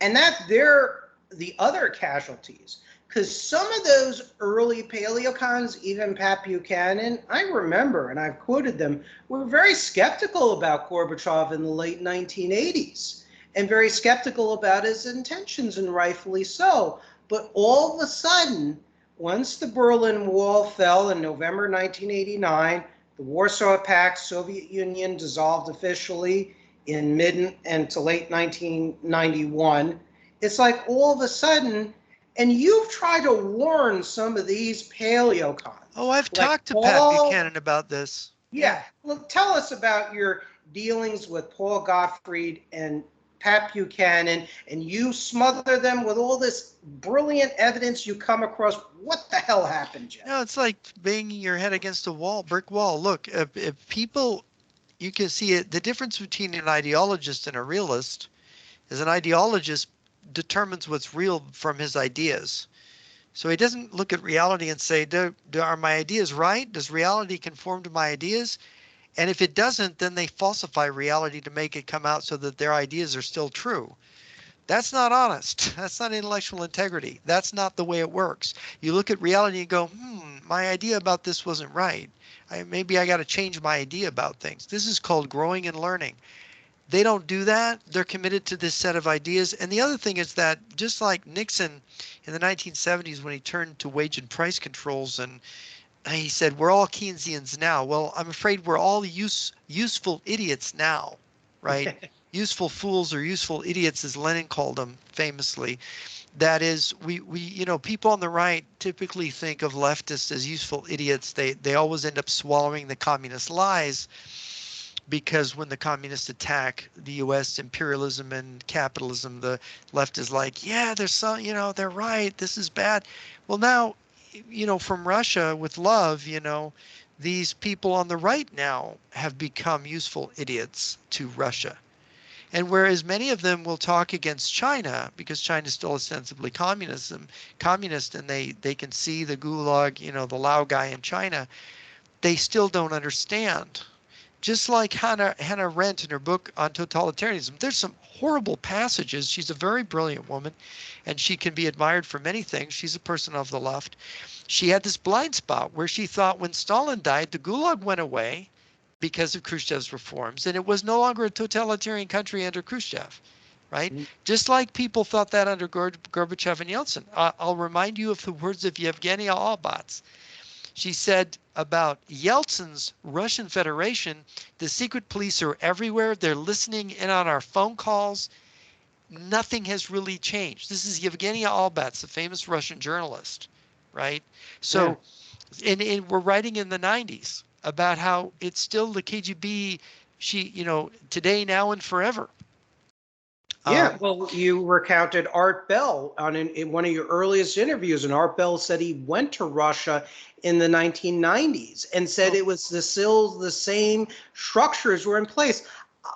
and that they're the other casualties. Because some of those early paleocons, even Pat Buchanan, I remember, and I've quoted them, were very skeptical about Gorbachev in the late 1980s and very skeptical about his intentions, and rightfully so. But all of a sudden, once the Berlin Wall fell in November 1989, the Warsaw Pact, Soviet Union dissolved officially in mid and to late 1991. It's like all of a sudden, and you've tried to warn some of these paleocons. oh, I've Like talked to Pat Paul, Buchanan about this. Yeah. yeah. Well, tell us about your dealings with Paul Gottfried and Pat Buchanan, and you smother them with all this brilliant evidence you come across. What the hell happened, Jeff? No, it's like banging your head against a wall, brick wall. Look, if people, you can see it. The difference between an ideologist and a realist is an ideologist determines what's real from his ideas. So he doesn't look at reality and say, are my ideas right? Does reality conform to my ideas? And if it doesn't, then they falsify reality to make it come out so that their ideas are still true. That's not honest. That's not intellectual integrity. That's not the way it works. You look at reality and go, my idea about this wasn't right. Maybe I got to change my idea about things. This is called growing and learning. They don't do that. They're committed to this set of ideas. And the other thing is that just like Nixon in the 1970s, when he turned to wage and price controls and he said, we're all Keynesians now. Well, I'm afraid we're all useful idiots now, right? Useful fools or useful idiots, as Lenin called them famously. That is, people on the right typically think of leftists as useful idiots. They always end up swallowing the communist lies because when the communists attack the U.S. imperialism and capitalism, the left is like, yeah, there's some, they're right. This is bad. Well, now, from Russia with love, these people on the right now have become useful idiots to Russia. And whereas many of them will talk against China because China is still ostensibly communist, and they can see the gulag, the Lao guy in China, they still don't understand. Just like Hannah Arendt in her book on totalitarianism, there's some horrible passages. She's a very brilliant woman, and she can be admired for many things. She's a person of the left. She had this blind spot where she thought when Stalin died, the Gulag went away because of Khrushchev's reforms, and it was no longer a totalitarian country under Khrushchev, right? Just like people thought that under Gorbachev and Yeltsin. I'll remind you of the words of Yevgenia Albats. She said about Yeltsin's Russian Federation, the secret police are everywhere. They're listening in on our phone calls. Nothing has really changed. This is Yevgenia Albats, the famous Russian journalist, right? So, and we're writing in the 90s about how it's still the KGB, today, now, and forever. Yeah, well, you recounted Art Bell in one of your earliest interviews, and Art Bell said he went to Russia in the 1990s and said it was still the same structures were in place.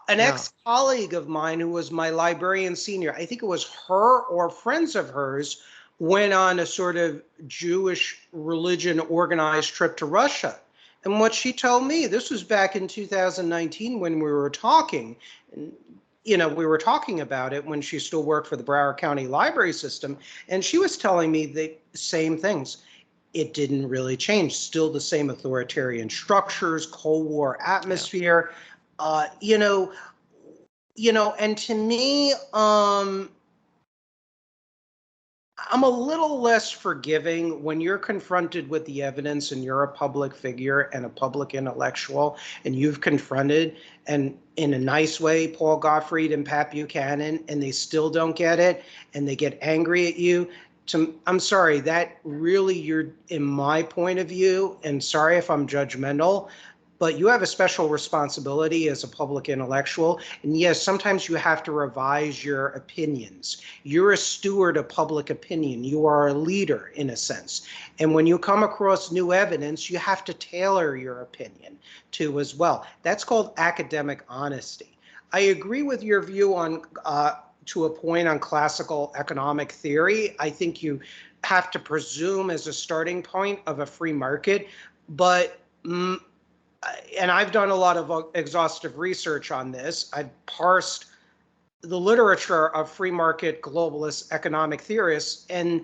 An ex-colleague of mine who was my librarian senior, I think it was her or friends of hers, went on a sort of Jewish religion organized trip to Russia. And what she told me, this was back in 2019 when we were talking, we were talking about it when she still worked for the Broward County Library System, and she was telling me the same things. It didn't really change. Still the same authoritarian structures, Cold War atmosphere. And to me, I'm a little less forgiving when you're confronted with the evidence and you're a public figure and a public intellectual and you've confronted, and in a nice way, Paul Gottfried and Pat Buchanan, and they still don't get it and they get angry at you. I'm sorry, that really, you're, in my point of view, and sorry if I'm judgmental, but you have a special responsibility as a public intellectual. And yes, sometimes you have to revise your opinions. You're a steward of public opinion. You are a leader in a sense. And when you come across new evidence, you have to tailor your opinion to as well. That's called academic honesty. I agree with your view on, to a point, on classical economic theory. I think you have to presume as a starting point of a free market, but and I've done a lot of exhaustive research on this. I've parsed the literature of free market globalist economic theorists, and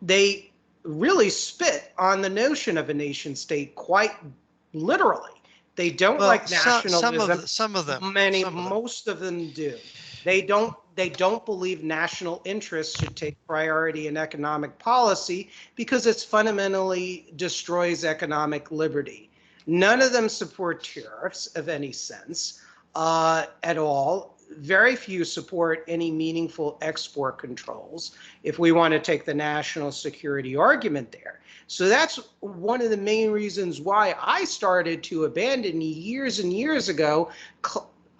they really spit on the notion of a nation state quite literally. They don't like nationalism. Some of them. Most of them do. They don't believe national interests should take priority in economic policy because it fundamentally destroys economic liberty. None of them support tariffs of any sense at all. Very few support any meaningful export controls, if we want to take the national security argument there. So that's one of the main reasons why I started to abandon, years and years ago,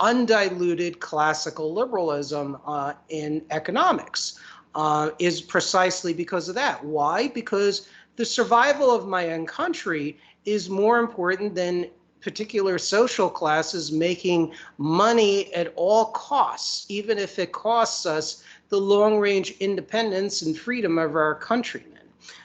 undiluted classical liberalism in economics, is precisely because of that. Why? Because the survival of my own country is more important than particular social classes making money at all costs, even if it costs us the long-range independence and freedom of our countrymen.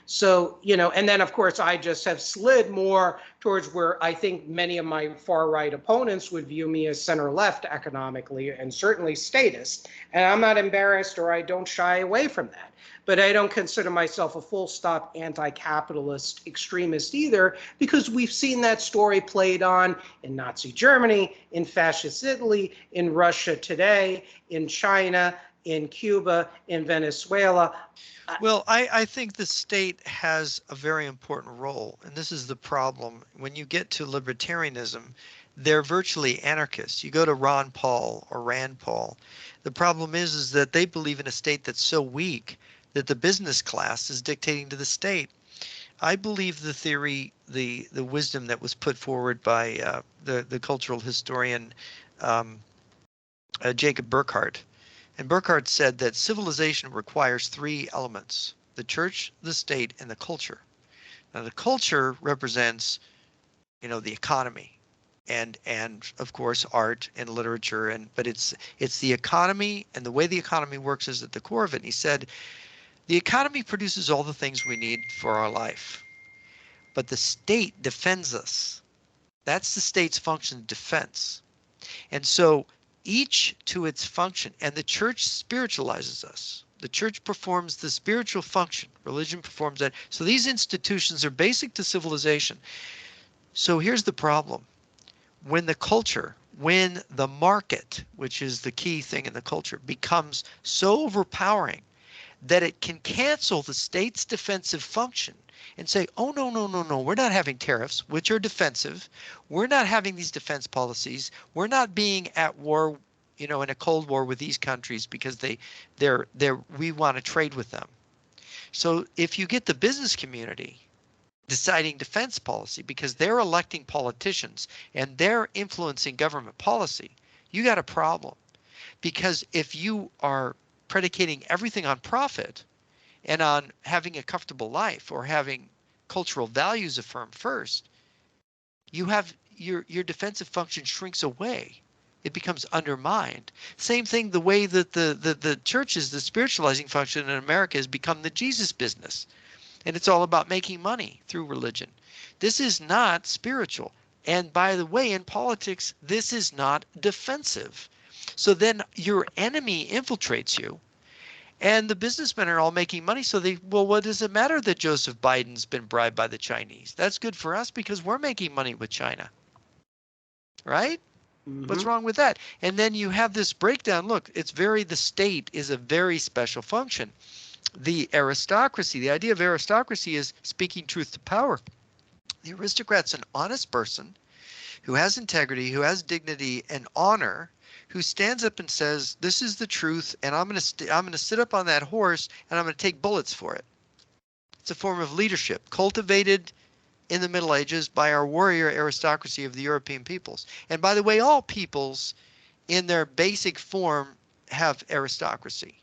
So, and then of course I just have slid more towards where I think many of my far-right opponents would view me as center-left economically, and certainly statist. And I'm not embarrassed, or I don't shy away from that. But I don't consider myself a full-stop anti-capitalist extremist either, because we've seen that story played on in Nazi Germany, in fascist Italy, in Russia today, in China, in Cuba, in Venezuela. Well, I think the state has a very important role, and this is the problem. When you get to libertarianism, they're virtually anarchists. You go to Ron Paul or Rand Paul. The problem is that they believe in a state that's so weak that the business class is dictating to the state. I believe the theory, the wisdom that was put forward by the cultural historian Jacob Burckhardt. And Burckhardt said that civilization requires three elements: the church, the state, and the culture. Now, the culture represents, the economy, and of course art and literature, but it's the economy, and the way the economy works is at the core of it. And he said the economy produces all the things we need for our life, but the state defends us. That's the state's function, defense. And so each to its function, and the church spiritualizes us. The church performs the spiritual function. Religion performs that. So these institutions are basic to civilization. So here's the problem. When the market, which is the key thing in the culture, becomes so overpowering that it can cancel the state's defensive function and say, oh, no, no, no, no, we're not having tariffs, which are defensive. We're not having these defense policies. We're not being at war, in a Cold War with these countries because we want to trade with them. So if you get the business community deciding defense policy because they're electing politicians and they're influencing government policy, you got a problem. Because if you are predicating everything on profit and on having a comfortable life or having cultural values affirmed first, you have your defensive function shrinks away. It becomes undermined. Same thing, the way that the churches, the spiritualizing function in America has become the Jesus business. And it's all about making money through religion. This is not spiritual. And by the way, in politics, this is not defensive. So then your enemy infiltrates you, and the businessmen are all making money. So what does it matter that Joseph Biden's been bribed by the Chinese? That's good for us because we're making money with China, right? Mm-hmm. What's wrong with that? And then you have this breakdown. Look, the state is a very special function. the aristocracy. The idea of aristocracy is speaking truth to power. The aristocrat's an honest person who has integrity, who has dignity and honor, who stands up and says, "This is the truth, and I'm going to sit up on that horse, and I'm going to take bullets for it." It's a form of leadership cultivated in the Middle Ages by our warrior aristocracy of the European peoples. And by the way, all peoples in their basic form have aristocracy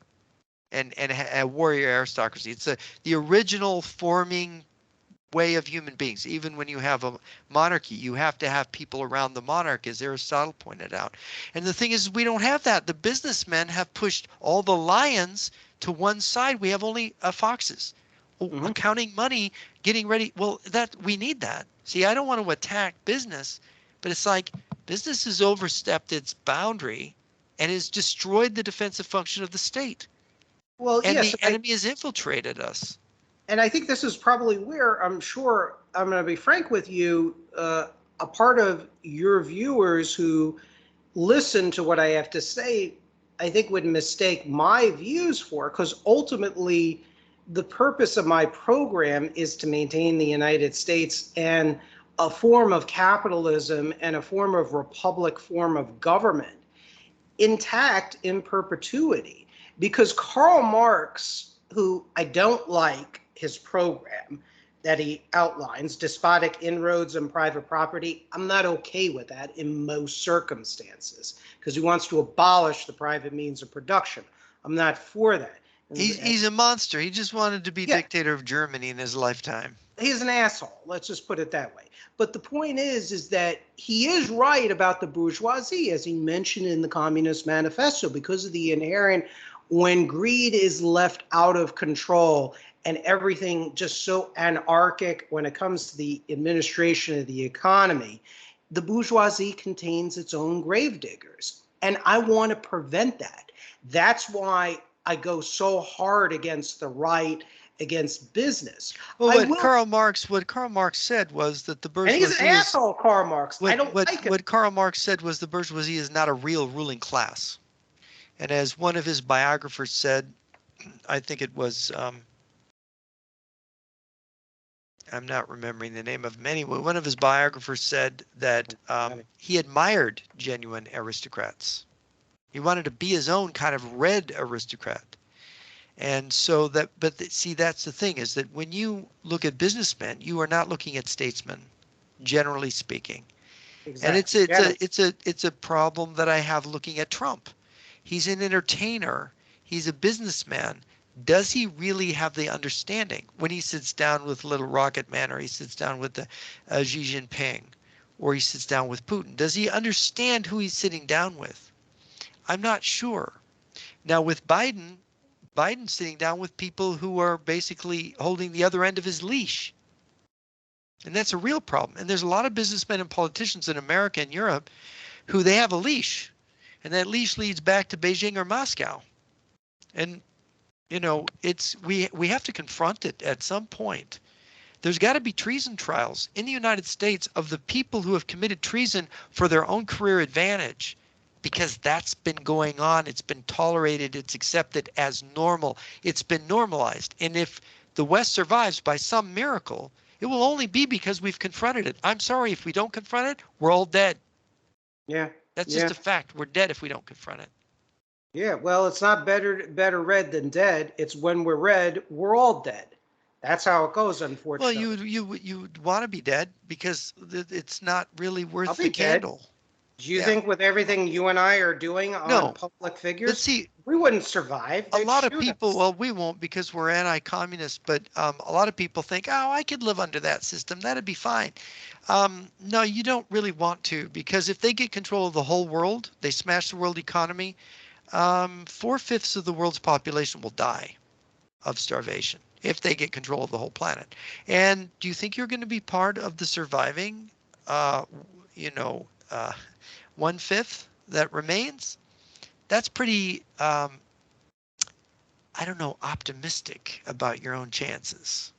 and a warrior aristocracy. It's the original forming way of human beings. Even when you have a monarchy, you have to have people around the monarch, as Aristotle pointed out. And the thing is, we don't have that. The businessmen have pushed all the lions to one side. We have only foxes. Counting money, getting ready. Well, that we need that. See, I don't want to attack business, but it's like business has overstepped its boundary and has destroyed the defensive function of the state. Well, and yes, the enemy has infiltrated us. And I think this is probably where, I'm sure, I'm going to be frank with you, a part of your viewers who listen to what I have to say, I think would mistake my views for, because ultimately the purpose of my program is to maintain the United States and a form of capitalism and a form of republic form of government intact in perpetuity. Because Karl Marx, who I don't like his program that he outlines, despotic inroads on private property, I'm not okay with that in most circumstances, because he wants to abolish the private means of production. I'm not for that. He's a monster. He just wanted to be dictator of Germany in his lifetime. He's an asshole. Let's just put it that way. But the point is that he is right about the bourgeoisie, as he mentioned in the Communist Manifesto, because of the inherent, when greed is left out of control and everything just so anarchic when it comes to the administration of the economy, the bourgeoisie contains its own gravediggers. And I want to prevent that. That's why I go so hard against the right, against business. Well, what Karl Marx said was that the bourgeoisie. And he's an asshole, Karl Marx. I don't like it. What Karl Marx said was the bourgeoisie is not a real ruling class. And as one of his biographers said, I think it was, I'm not remembering the name of him anyway. One of his biographers said that he admired genuine aristocrats. He wanted to be his own kind of red aristocrat. And so that, see, that's the thing, is that when you look at businessmen, you are not looking at statesmen, generally speaking. Exactly. And it's a problem that I have looking at Trump. He's an entertainer. He's a businessman. Does he really have the understanding when he sits down with Little Rocket Man, or he sits down with the Xi Jinping, or he sits down with Putin? Does he understand who he's sitting down with? I'm not sure. Now with Biden's sitting down with people who are basically holding the other end of his leash. And that's a real problem. And there's a lot of businessmen and politicians in America and Europe who they have a leash. And that leash leads back to Beijing or Moscow. And, you know, we have to confront it at some point. There's got to be treason trials in the United States of the people who have committed treason for their own career advantage, because that's been going on. It's been tolerated. It's accepted as normal. It's been normalized. And if the West survives by some miracle, it will only be because we've confronted it. I'm sorry, if we don't confront it, we're all dead. Yeah. That's just a fact. We're dead if we don't confront it. Yeah, well, it's not better red than dead. It's when we're red, we're all dead. That's how it goes, unfortunately. Well, you want to be dead because it's not really worth the candle. Dead. Do you think with everything you and I are doing on public figures, see, we wouldn't survive? A lot of people, well, we won't because we're anti-communist, but a lot of people think, oh, I could live under that system. That'd be fine. No, you don't really want to, because if they get control of the whole world, they smash the world economy, 4/5 of the world's population will die of starvation if they get control of the whole planet. And do you think you're going to be part of the surviving, 1/5 that remains? That's pretty, I don't know, optimistic about your own chances.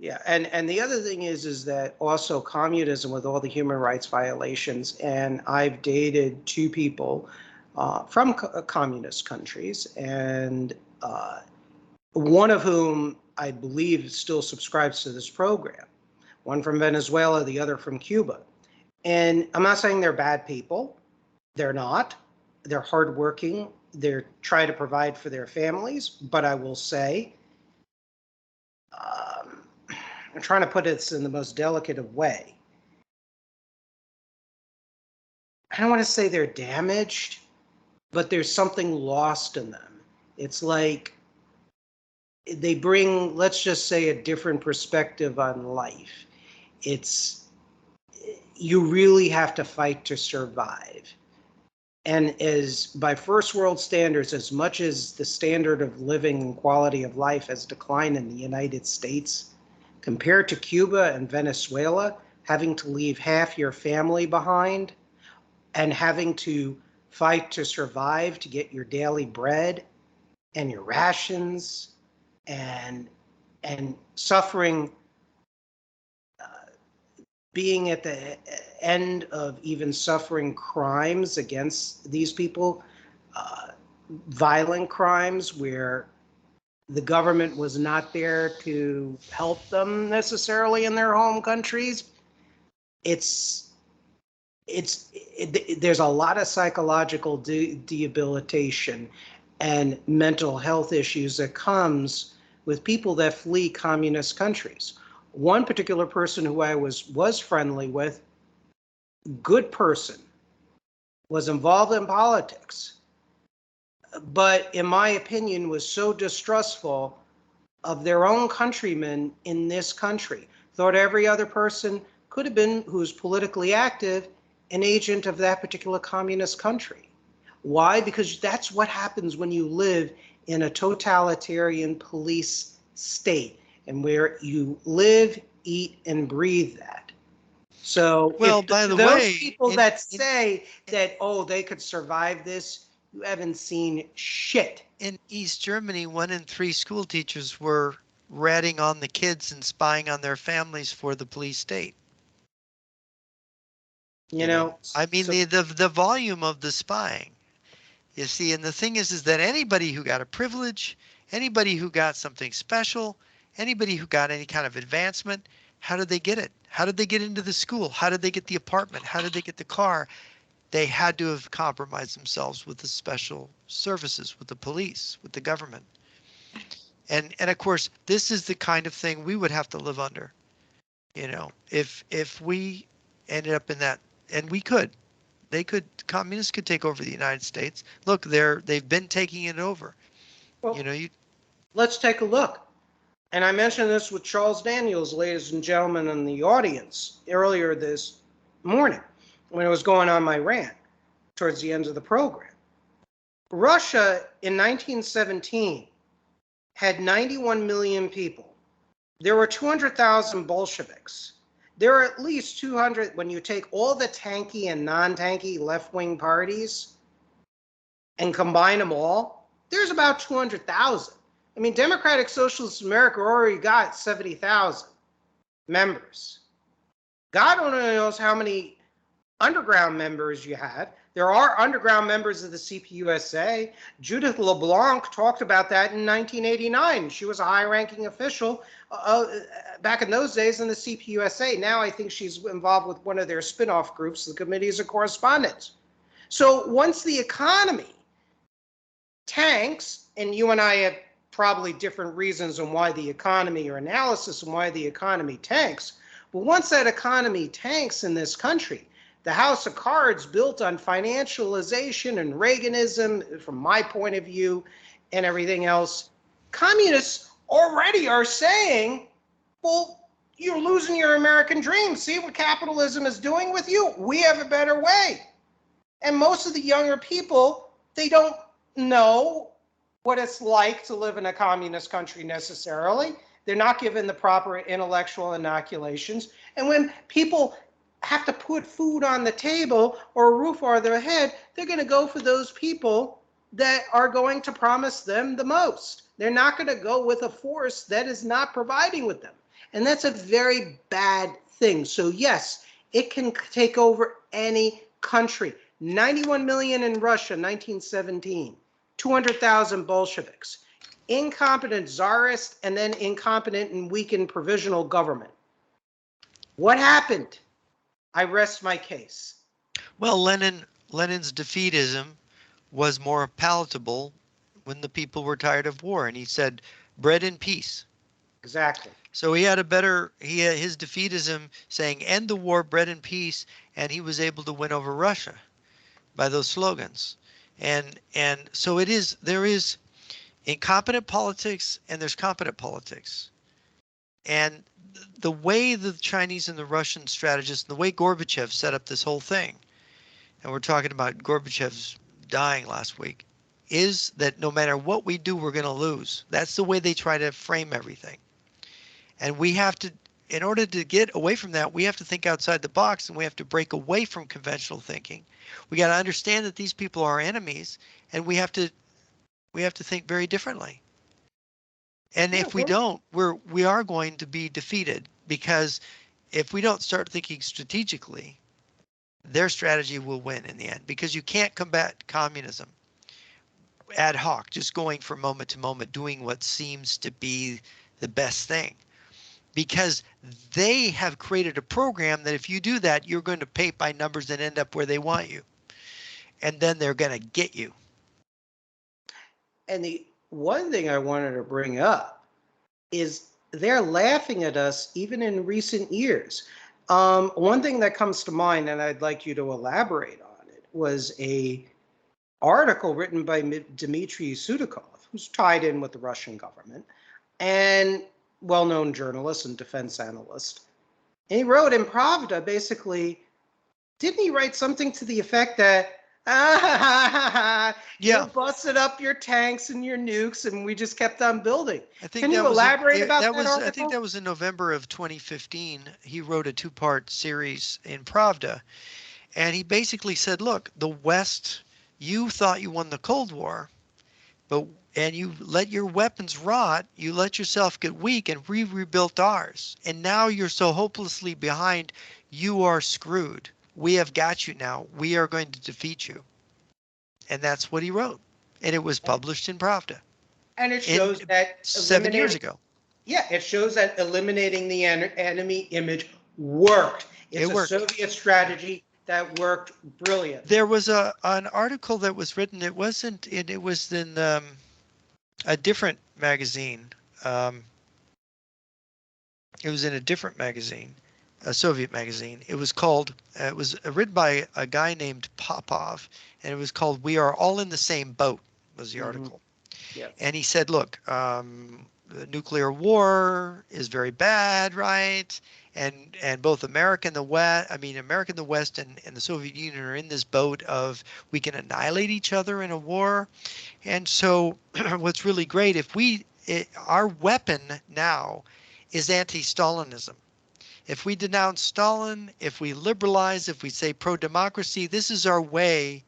Yeah, and the other thing is that also communism with all the human rights violations, and I've dated two people from communist countries, and one of whom I believe still subscribes to this program, one from Venezuela, the other from Cuba. And I'm not saying they're bad people. They're not. They're hardworking. They're trying to provide for their families. But I will say, I'm trying to put this in the most delicate of way. I don't want to say they're damaged, but there's something lost in them. It's like they bring, let's just say, a different perspective on life. It's, you really have to fight to survive. And as by first world standards, as much as the standard of living and quality of life has declined in the United States, compared to Cuba and Venezuela, having to leave half your family behind and having to fight to survive to get your daily bread and your rations and suffering, being at the end of even suffering crimes against these people, violent crimes where the government was not there to help them necessarily in their home countries. There's a lot of psychological debilitation and mental health issues that comes with people that flee communist countries. One particular person who I was friendly with, good person, was involved in politics, but in my opinion was so distrustful of their own countrymen in this country. Thought every other person could have been, who's politically active, an agent of that particular communist country. Why? Because that's what happens when you live in a totalitarian police state and where you live, eat, and breathe that. So Well, if by the those way, people that say that, oh, they could survive this, you haven't seen shit. in East Germany, 1 in 3 school teachers were ratting on the kids and spying on their families for the police state. You know, I mean, so the volume of the spying. You see, and the thing is that anybody who got a privilege, anybody who got something special, anybody who got any kind of advancement, how did they get it? How did they get into the school? How did they get the apartment? How did they get the car? They had to have compromised themselves with the special services, with the police, with the government. And of course, this is the kind of thing we would have to live under, if we ended up in that, and we could. Communists could take over the United States. Look, they've been taking it over. well, You know, you let's take a look. And I mentioned this with Charles Daniels, ladies and gentlemen in the audience, earlier this morning when I was going on my rant towards the end of the program. Russia in 1917 had 91 million people. There were 200,000 Bolsheviks. There are at least 200, when you take all the tanky and non-tanky left-wing parties and combine them all, there's about 200,000. I mean, Democratic Socialist America already got 70,000 members. God only knows how many underground members you had. There are underground members of the CPUSA. Judith LeBlanc talked about that in 1989. She was a high-ranking official back in those days in the CPUSA. Now I think she's involved with one of their spin-off groups, the Committees of Correspondence. So once the economy tanks, and you and I have probably different reasons on why the economy, or analysis on why the economy tanks, but once that economy tanks in this country, the house of cards built on financialization and Reaganism, from my point of view, and everything else, communists already are saying, well, you're losing your American dream. See what capitalism is doing with you? We have a better way. And most of the younger people, they don't know what it's like to live in a communist country necessarily. They're not given the proper intellectual inoculations. And when people have to put food on the table or a roof over their head, they're going to go for those people that are going to promise them the most. They're not going to go with a force that is not providing with them. And that's a very bad thing. So yes, it can take over any country. 91 million in Russia, 1917. 200,000 Bolsheviks. incompetent czarist, and then incompetent and weakened provisional government. What happened? I rest my case. Well, Lenin's defeatism was more palatable when the people were tired of war, and he said, "Bread and peace." Exactly. So he had his defeatism saying, "End the war, bread and peace," and he was able to win over Russia by those slogans. And so there is incompetent politics and there's competent politics. And the way the Chinese and the Russian strategists, the way Gorbachev set up this whole thing, and we're talking about Gorbachev's dying last week, is that no matter what we do, we're going to lose. That's the way they try to frame everything. And we have to, in order to get away from that, we have to think outside the box, and we have to break away from conventional thinking. We got to understand that these people are enemies, and we have to think very differently. And Yeah, if we don't, we are going to be defeated, because if we don't start thinking strategically, their strategy will win in the end, because you can't combat communism ad hoc, just going from moment to moment, doing what seems to be the best thing, because they have created a program that if you do that, you're going to paint by numbers and end up where they want you. And then they're going to get you. And the one thing I wanted to bring up is they're laughing at us even in recent years. One thing that comes to mind, and I'd like you to elaborate on it, was a article written by Dmitry Sudakov, who's tied in with the Russian government, and well-known journalist and defense analyst. And he wrote in Pravda, basically, didn't he write something to the effect that, you busted up your tanks and your nukes, and we just kept on building. Can you elaborate about that article? I think that was in November of 2015. He wrote a two-part series in Pravda, and he basically said, look, the West, you thought you won the Cold War, and you let your weapons rot, you let yourself get weak, and we rebuilt ours. And now you're so hopelessly behind, you are screwed. We have got you now. We are going to defeat you. And that's what he wrote. And it was published in Pravda. And it shows that 7 years ago. Yeah, it shows that eliminating the enemy image worked. It's a Soviet strategy that worked brilliant. There was an article that was written. It was in a different magazine. It was in a different magazine, a Soviet magazine. It was written by a guy named Popov, and it was called "We Are All in the Same Boat," was the article. Yeah. And he said, look, the nuclear war is very bad, right? And both America and the West, and the Soviet Union are in this boat of we can annihilate each other in a war. And so what's really great, our weapon now is anti-Stalinism. If we denounce Stalin, if we liberalize, if we say pro-democracy, this is our way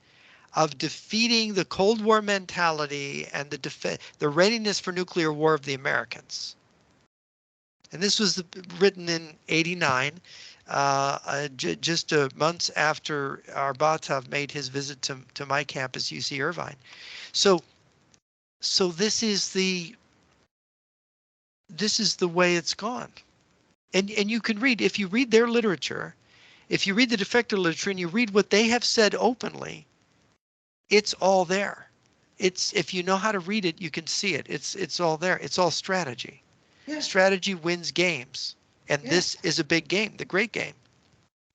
of defeating the Cold War mentality and the readiness for nuclear war of the Americans. And this was written in '89, just months after Arbatov made his visit to my campus, UC Irvine. So this is the way it's gone. And you can read, if you read their literature, if you read the defector literature and you read what they have said openly, it's all there. If you know how to read it, you can see it. It's all there. It's all strategy. Yeah. Strategy wins games. And this is a big game, the great game.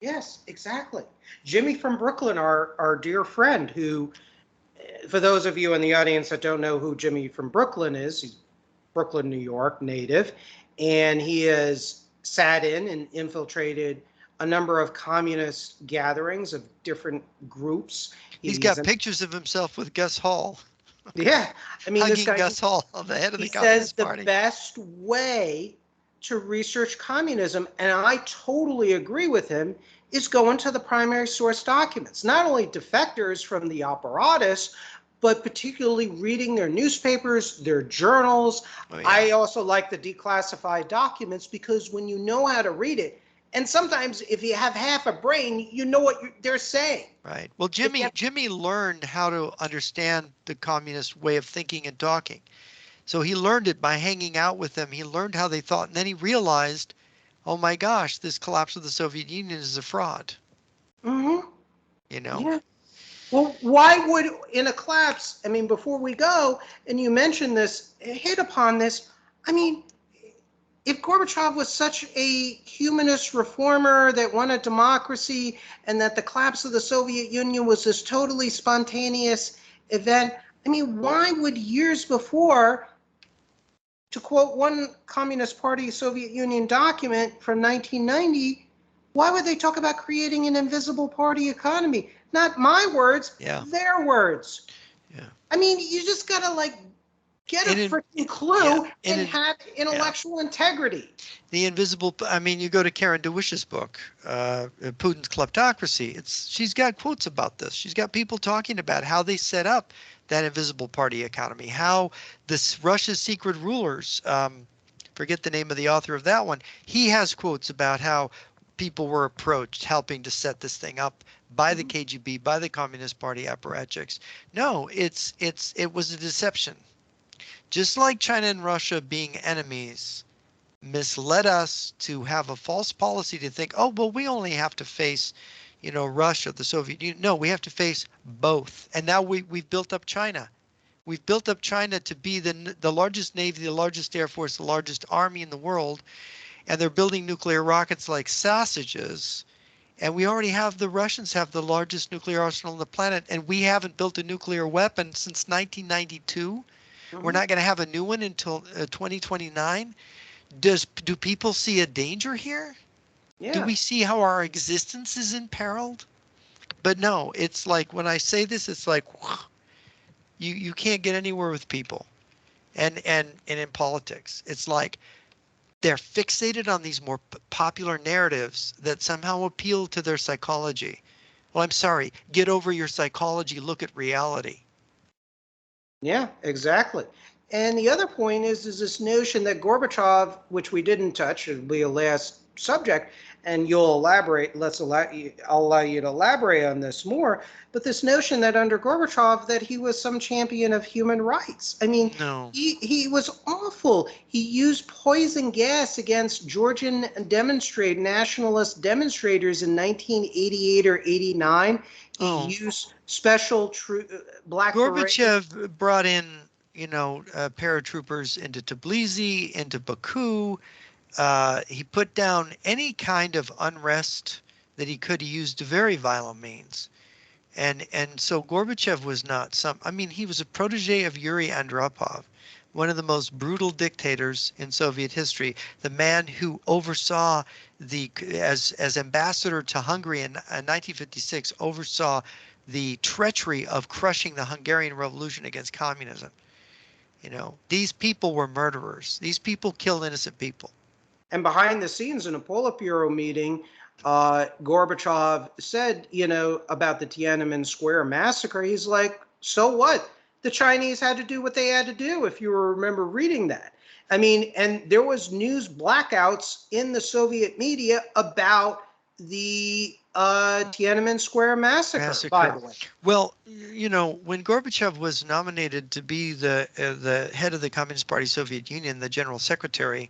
Yes, exactly. Jimmy from Brooklyn, our dear friend, who, for those of you in the audience that don't know who Jimmy from Brooklyn is, he's Brooklyn, New York native, and he has sat in and infiltrated a number of communist gatherings of different groups. He's got pictures of himself with Gus Hall. Yeah, I mean, this guy, Gus Hall, the head of the Communist Party. He says the best way to research communism, and I totally agree with him, is going to the primary source documents. Not only defectors from the apparatus, but particularly reading their newspapers, their journals. Oh, yeah. I also like the declassified documents, because when you know how to read it, and sometimes if you have half a brain, you know what they're saying. Right. Well, Jimmy learned how to understand the communist way of thinking and talking. So he learned it by hanging out with them. He learned how they thought, and then he realized, oh my gosh, this collapse of the Soviet Union is a fraud. Mm-hmm. You know? Yeah. Well, why would, in a collapse, I mean, before we go, and you mentioned this, hit upon this, I mean, if Gorbachev was such a humanist reformer that wanted democracy and that the collapse of the Soviet Union was this totally spontaneous event, I mean, why would years before, to quote one Communist Party Soviet Union document from 1990, why would they talk about creating an invisible party economy? Not my words, Yeah. their words. Yeah. I mean, you just gotta like get a And in, freaking yeah. clue and And in, have yeah. intellectual integrity. The invisible, I mean, you go to Karen DeWish's book, Putin's Kleptocracy. She's got quotes about this. She's got people talking about how they set up that invisible party economy, how this Russia's secret rulers, forget the name of the author of that one, he has quotes about how people were approached helping to set this thing up by the KGB, by the Communist Party apparatchiks. No, it was a deception. Just like China and Russia being enemies misled us to have a false policy to think, oh, well, we only have to face, Russia, the Soviet Union. No, we have to face both. And now we've built up China. We've built up China to be the largest navy, the largest air force, the largest army in the world. And they're building nuclear rockets like sausages. And we already have, the Russians have the largest nuclear arsenal on the planet. And we haven't built a nuclear weapon since 1992. We're not going to have a new one until 2029. Do people see a danger here? Do Yeah. we see how our existence is imperiled? But no, it's like when I say this, it's like you can't get anywhere with people, and in politics, it's like they're fixated on these more popular narratives that somehow appeal to their psychology. Well, I'm sorry, get over your psychology. Look at reality. Yeah, exactly. And the other point is this notion that Gorbachev, which we didn't touch, it'll be a last subject, and you'll elaborate. I'll allow you to elaborate on this more. But this notion that under Gorbachev, that he was some champion of human rights. I mean, No. he was awful. He used poison gas against Georgian nationalist demonstrators in 1988 or 89. He used special black berets. Gorbachev brought in, paratroopers into Tbilisi, into Baku. He put down any kind of unrest that he could. He used very violent means. And so Gorbachev was not he was a protege of Yuri Andropov, one of the most brutal dictators in Soviet history, the man who oversaw as ambassador to Hungary in 1956, oversaw the treachery of crushing the Hungarian Revolution against communism. These people were murderers. These people killed innocent people. And behind the scenes in a Politburo meeting, Gorbachev said, about the Tiananmen Square massacre, he's like, so what? The Chinese had to do what they had to do, if you remember reading that. I mean, and there was news blackouts in the Soviet media about the Tiananmen Square massacre, by the way. Well, when Gorbachev was nominated to be the head of the Communist Party Soviet Union, the general secretary,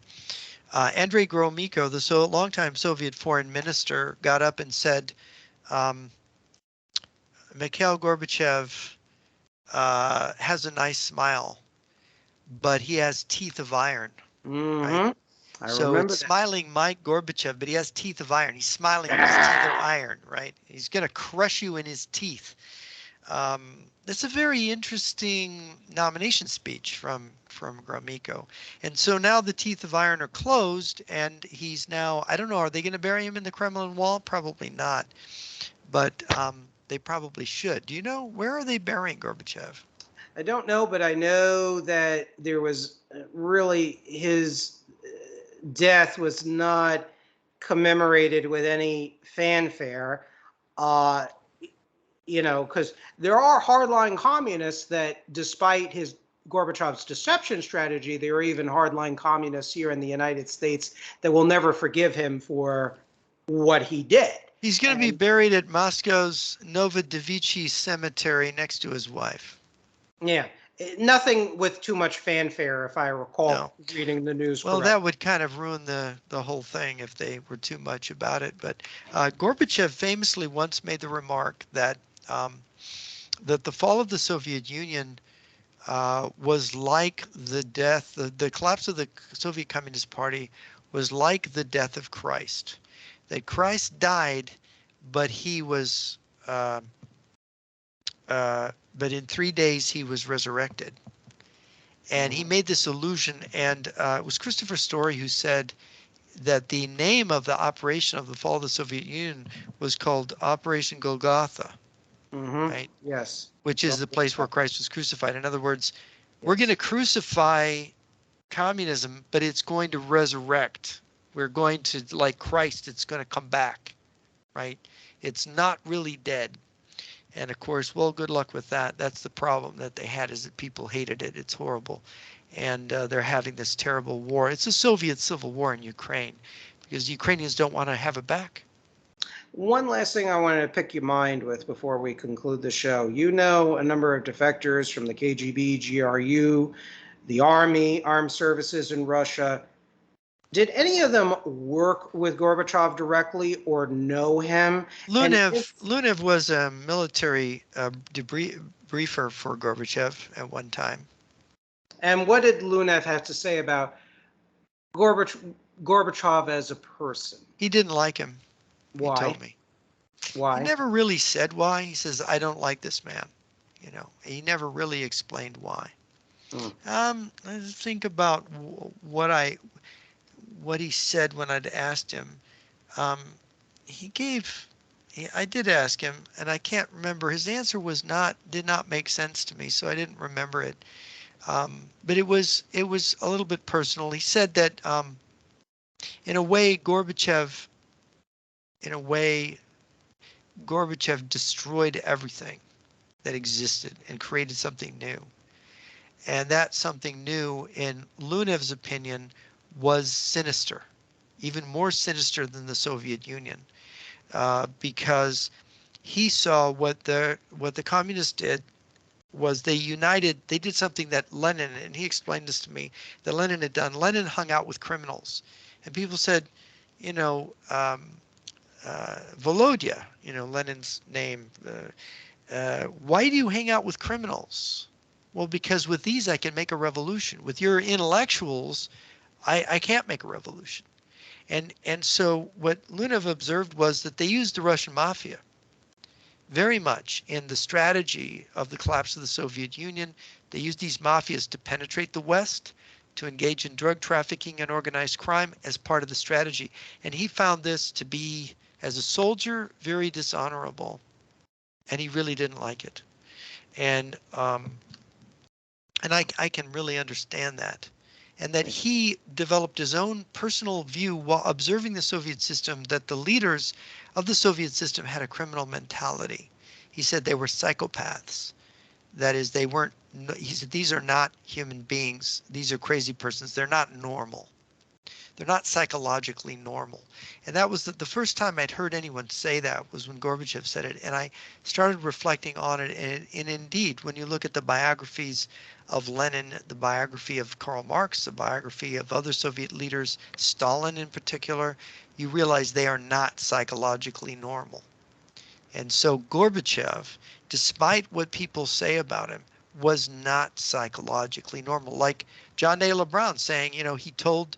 Andrei Gromyko, the longtime Soviet foreign minister, got up and said, Mikhail Gorbachev has a nice smile, but he has teeth of iron. Right? So it's smiling Mike Gorbachev, but he has teeth of iron. He's smiling with his teeth of iron, right? He's going to crush you in his teeth. That's a very interesting nomination speech from Gromyko. And so now the teeth of iron are closed, and he's now, I don't know, are they going to bury him in the Kremlin wall? Probably not. But they probably should. Do you know, where are they burying Gorbachev? I don't know, but I know that there was really, his death was not commemorated with any fanfare, because there are hardline communists that, despite Gorbachev's deception strategy, there are even hardline communists here in the United States that will never forgive him for what he did. He's going to be buried at Moscow's Novodevichy Cemetery next to his wife. Yeah. Nothing with too much fanfare, if I recall No. reading the news Well, correctly. that would kind of ruin the whole thing if they were too much about it. But Gorbachev famously once made the remark that that the fall of the Soviet Union was like the death, the collapse of the Soviet Communist Party was like the death of Christ. That Christ died, but he was, but in 3 days he was resurrected. And he made this allusion, and it was Christopher Story who said that the name of the operation of the fall of the Soviet Union was called Operation Golgotha, right? Yes. Which is the place where Christ was crucified. In other words, we're going to Yes. crucify communism, but it's going to resurrect. We're going to, like Christ, it's going to come back, right? It's not really dead. And of course, well, good luck with that. That's the problem that they had, is that people hated it. It's horrible. And they're having this terrible war. It's a Soviet civil war in Ukraine because the Ukrainians don't want to have it back. One last thing I wanted to pick your mind with before we conclude the show. You know a number of defectors from the KGB, GRU, the Army, armed services in Russia. Did any of them work with Gorbachev directly or know him? And Lunev was a military debriefer for Gorbachev at one time. and what did Lunev have to say about Gorbachev as a person? He didn't like him, he Why? told me. Why? He never really said why. He says, I don't like this man. You know, he never really explained why. Let's think about what he said when I'd asked him. I did ask him, and I can't remember. His answer did not make sense to me, so I didn't remember it. But it was a little bit personal. He said that in a way, Gorbachev destroyed everything that existed and created something new. And that something new, in Lunev's opinion, was sinister, even more sinister than the Soviet Union, because he saw what the communists did was they did something that Lenin, and he explained this to me, that Lenin had done. Lenin hung out with criminals, and people said, you know, Volodya, you know, Lenin's name, why do you hang out with criminals? Well, because with these I can make a revolution. With your intellectuals, I can't make a revolution. And so what Lunev observed was that they used the Russian mafia very much in the strategy of the collapse of the Soviet Union. They used these mafias to penetrate the West, to engage in drug trafficking and organized crime as part of the strategy. And he found this to be, as a soldier, very dishonorable. And he really didn't like it. And I can really understand that. And that he developed his own personal view while observing the Soviet system, that the leaders of the Soviet system had a criminal mentality. He said they were psychopaths. That is, he said, these are not human beings. These are crazy persons. They're not normal. They're not psychologically normal. And that was the first time I'd heard anyone say that, was when Gorbachev said it. And I started reflecting on it. And indeed, when you look at the biographies of Lenin, the biography of Karl Marx, the biography of other Soviet leaders, Stalin in particular, you realize they are not psychologically normal. And so Gorbachev, despite what people say about him, was not psychologically normal. Like John de LeBron saying, you know, he told,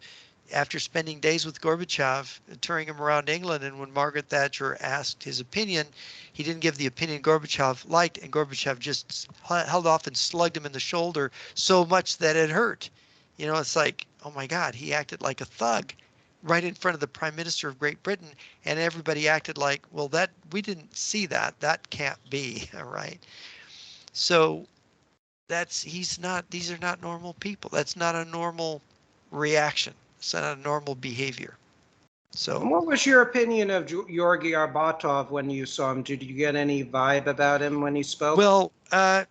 after spending days with Gorbachev, touring him around England, and when Margaret Thatcher asked his opinion, he didn't give the opinion Gorbachev liked, and Gorbachev just held off and slugged him in the shoulder so much that it hurt. You know, it's like, oh my God, he acted like a thug right in front of the Prime Minister of Great Britain, and everybody acted like, well, that we didn't see that. That can't be, all right? So these are not normal people. That's not a normal reaction. It's not a normal behavior. So, And what was your opinion of Georgy Arbatov when you saw him? Did you get any vibe about him when he spoke? well,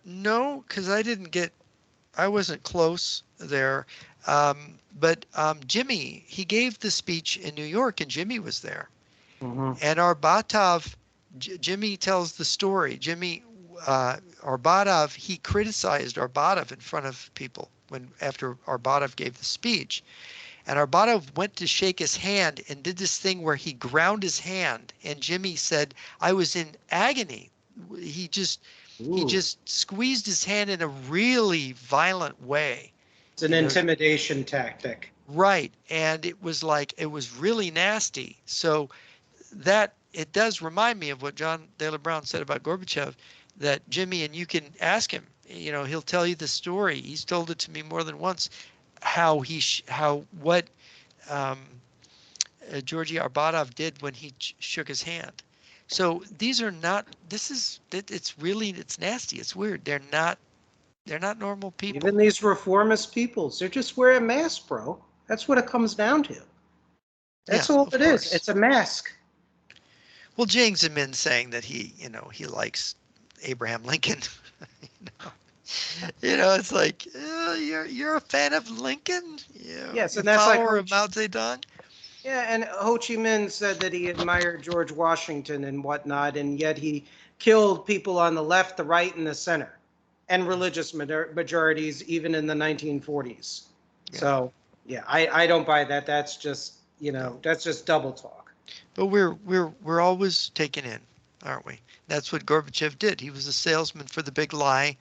no, because I wasn't close there. But Jimmy, he gave the speech in New York, and Jimmy was there. Mm-hmm. And Arbatov, Jimmy tells the story. Jimmy, Arbatov, he criticized Arbatov in front of people after Arbatov gave the speech. And Arbatov went to shake his hand and did this thing where he ground his hand. And Jimmy said, I was in agony. He just he Ooh, just squeezed his hand in a really violent way. it's an You know, intimidation tactic. right. And it was like it was really nasty. So that it does remind me of what John Taylor Brown said about Gorbachev, that Jimmy, and you can ask him, he'll tell you the story. He's told it to me more than once, how what um, Georgy Arbatov did when he shook his hand. So these are not, it's nasty. It's weird. They're not normal people. Even these reformist peoples, they're just wearing masks, bro. That's what it comes down to. That's Yes, all of it is. course. It's a mask. Well, Jiang Zemin saying that he likes Abraham Lincoln. you know, it's like, you're a fan of Lincoln? Yes, You and that's like follower of Mao Zedong? yeah, and Ho Chi Minh said that he admired George Washington and whatnot, and yet he killed people on the left, the right, and the center, and religious majorities even in the 1940s. Yeah. So, yeah, I don't buy that. That's just, No. that's just double talk. But we're always taken in, aren't we? That's what Gorbachev did. He was a salesman for the big lie,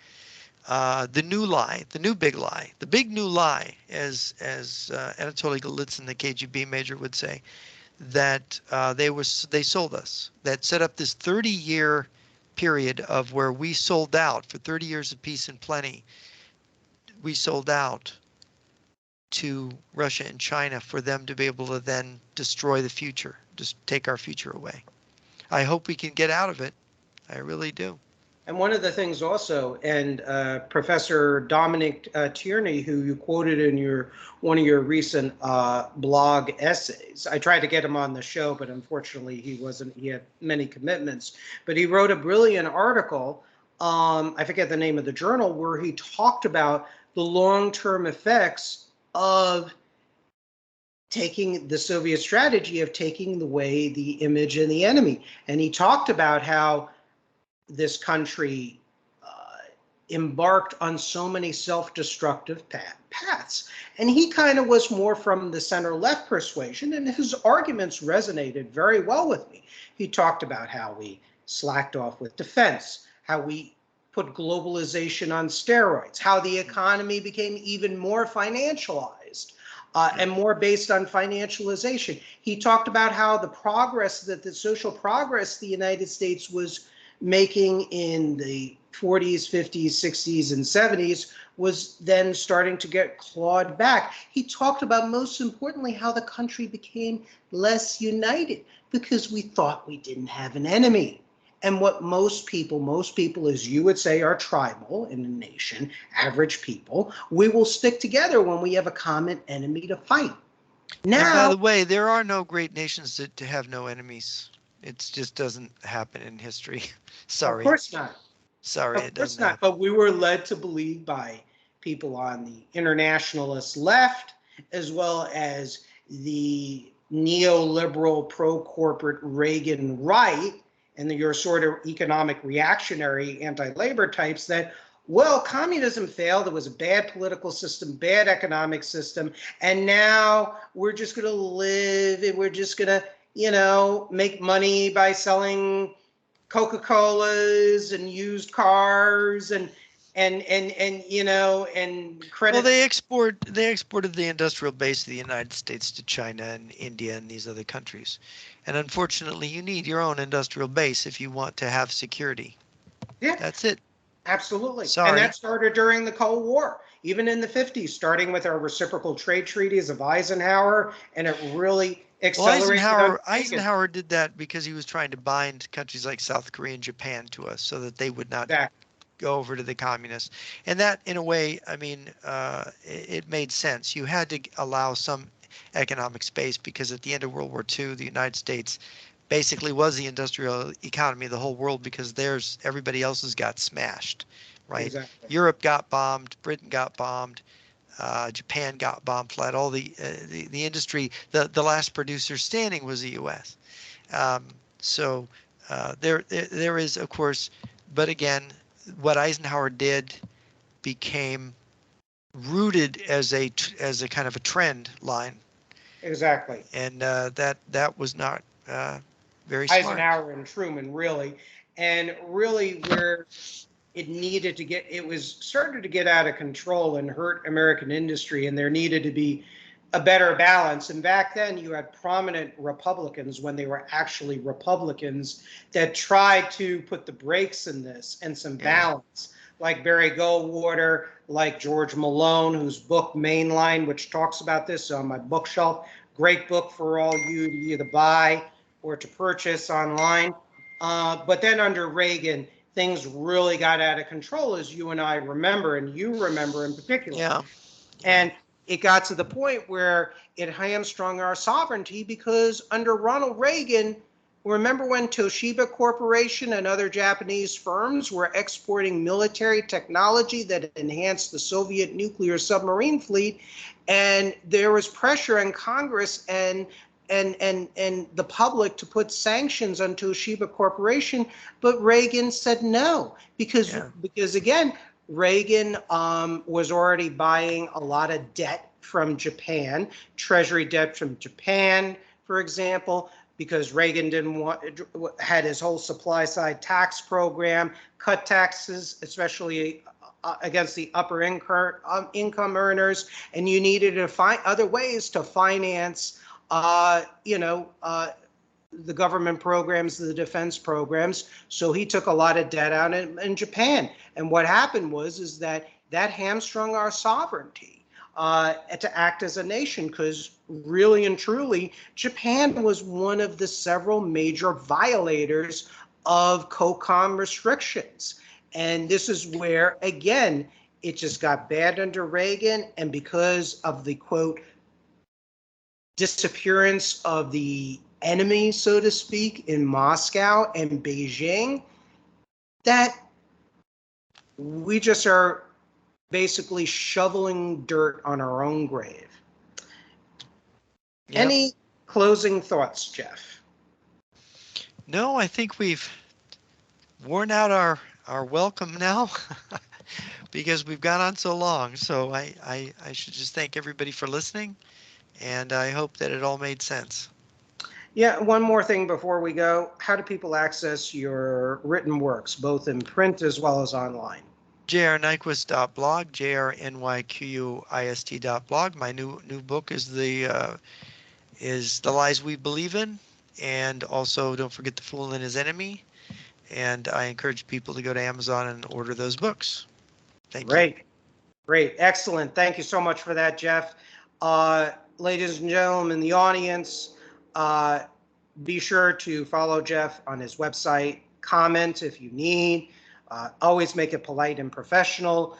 the new lie, the new big lie, the big new lie, as Anatoly Golitsyn, the KGB major, would say, that they sold us. That set up this 30-year period of where we sold out for 30 years of peace and plenty. We sold out to Russia and China for them to be able to then destroy the future, just take our future away. I hope we can get out of it. I really do. And one of the things also, and Professor Dominic Tierney, who you quoted in one of your recent blog essays, I tried to get him on the show, but unfortunately he wasn't. He had many commitments. But he wrote a brilliant article. I forget the name of the journal, where he talked about the long-term effects of taking the Soviet strategy of taking away the image and the enemy. And he talked about how this country embarked on so many self-destructive paths. And he kind of was more from the center-left persuasion, and his arguments resonated very well with me. He talked about how we slacked off with defense, how we put globalization on steroids, how the economy became even more financialized and more based on financialization. He talked about how the social progress the United States was making in the 40s, 50s, 60s, and 70s was then starting to get clawed back. He talked about, most importantly, how the country became less united because we thought we didn't have an enemy. And what most people, as you would say, are tribal in a nation, average people, we will stick together when we have a common enemy to fight. And by Now, the way, there are no great nations to have no enemies. It just doesn't happen in history. of Sorry. course not. Sorry, Of it course doesn't not. happen. But we were led to believe by people on the internationalist left, as well as the neoliberal pro-corporate Reagan right, and your sort of economic reactionary anti-labor types, that, well, communism failed. It was a bad political system, bad economic system. And now we're just going to live and we're just going to, make money by selling Coca-Colas and used cars and credit. Well, they exported the industrial base of the United States to China and India and these other countries. And unfortunately, you need your own industrial base if you want to have security. Yeah, That's it. absolutely. Sorry. And that started during the Cold War, even in the 50s, starting with our reciprocal trade treaties of Eisenhower, and it really Well, accelerated. Eisenhower did that because he was trying to bind countries like South Korea and Japan to us so that they would not go over to the communists. And that, in a way, I mean, it made sense. You had to allow some economic space because at the end of World War II, the United States basically was the industrial economy of the whole world because everybody else's got smashed, right? Exactly. Europe got bombed, Britain got bombed, Japan got bomb flat. All the industry, the last producer standing was the U.S. So there is, of course, but again, what Eisenhower did became rooted as a kind of a trend line, Exactly. and that was not very smart. Eisenhower and Truman, really. And really, where it was starting to get out of control and hurt American industry, and there needed to be a better balance. And back then, you had prominent Republicans, when they were actually Republicans, that tried to put the brakes in this and some balance, like Barry Goldwater, like George Malone, whose book Mainline, which talks about this on my bookshelf. Great book for all you to either buy or to purchase online. But then under Reagan, things really got out of control, as you and I remember, and you remember in particular. Yeah. And it got to the point where it hamstrung our sovereignty, because under Ronald Reagan, remember when Toshiba Corporation and other Japanese firms were exporting military technology that enhanced the Soviet nuclear submarine fleet, and there was pressure in Congress and the public to put sanctions on Toshiba Corporation, but Reagan said no, because again, Reagan was already buying a lot of debt from Japan, treasury debt from Japan, for example, because Reagan had his whole supply side tax program, cut taxes, especially against the upper income earners, and you needed to find other ways to finance the government programs, the defense programs. So he took a lot of debt out in Japan. And what happened is that hamstrung our sovereignty to act as a nation, because really and truly, Japan was one of the several major violators of COCOM restrictions. And this is where, again, it just got bad under Reagan. And because of the, quote, disappearance of the enemy, so to speak, in Moscow and Beijing, that we just are basically shoveling dirt on our own grave. Yep. Any closing thoughts, Jeff? No, I think we've worn out our welcome now because we've gone on so long. So I should just thank everybody for listening, and I hope that it all made sense. Yeah, one more thing before we go. How do people access your written works, both in print as well as online? jrnyquist.blog, jrnyquist.blog. My new book is the Lies We Believe In, and also don't forget The Fool and His Enemy. And I encourage people to go to Amazon and order those books. Thank you. Great, excellent. Thank you so much for that, Jeff. Ladies and gentlemen in the audience, be sure to follow Jeff on his website. Comment if you need. Always make it polite and professional.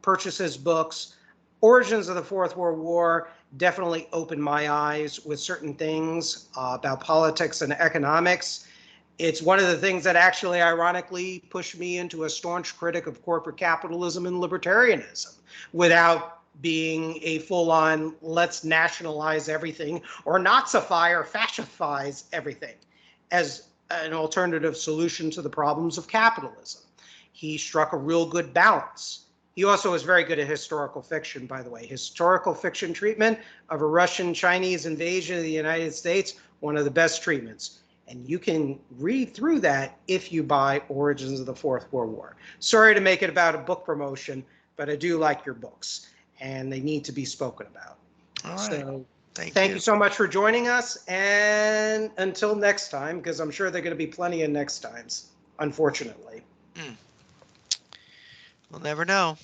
Purchase his books. Origins of the Fourth World War definitely opened my eyes with certain things about politics and economics. It's one of the things that actually, ironically, pushed me into a staunch critic of corporate capitalism and libertarianism, without being a full-on let's nationalize everything or Nazify or fascistize everything as an alternative solution to the problems of capitalism. He struck a real good balance. He also is very good at historical fiction, by the way. Historical fiction treatment of a Russian-Chinese invasion of the United States, one of the best treatments. And you can read through that if you buy Origins of the Fourth World War. Sorry to make it about a book promotion, but I do like your books, and they need to be spoken about. All right. So thank you so much for joining us. And until next time, because I'm sure there are going to be plenty of next times, unfortunately. We'll never know.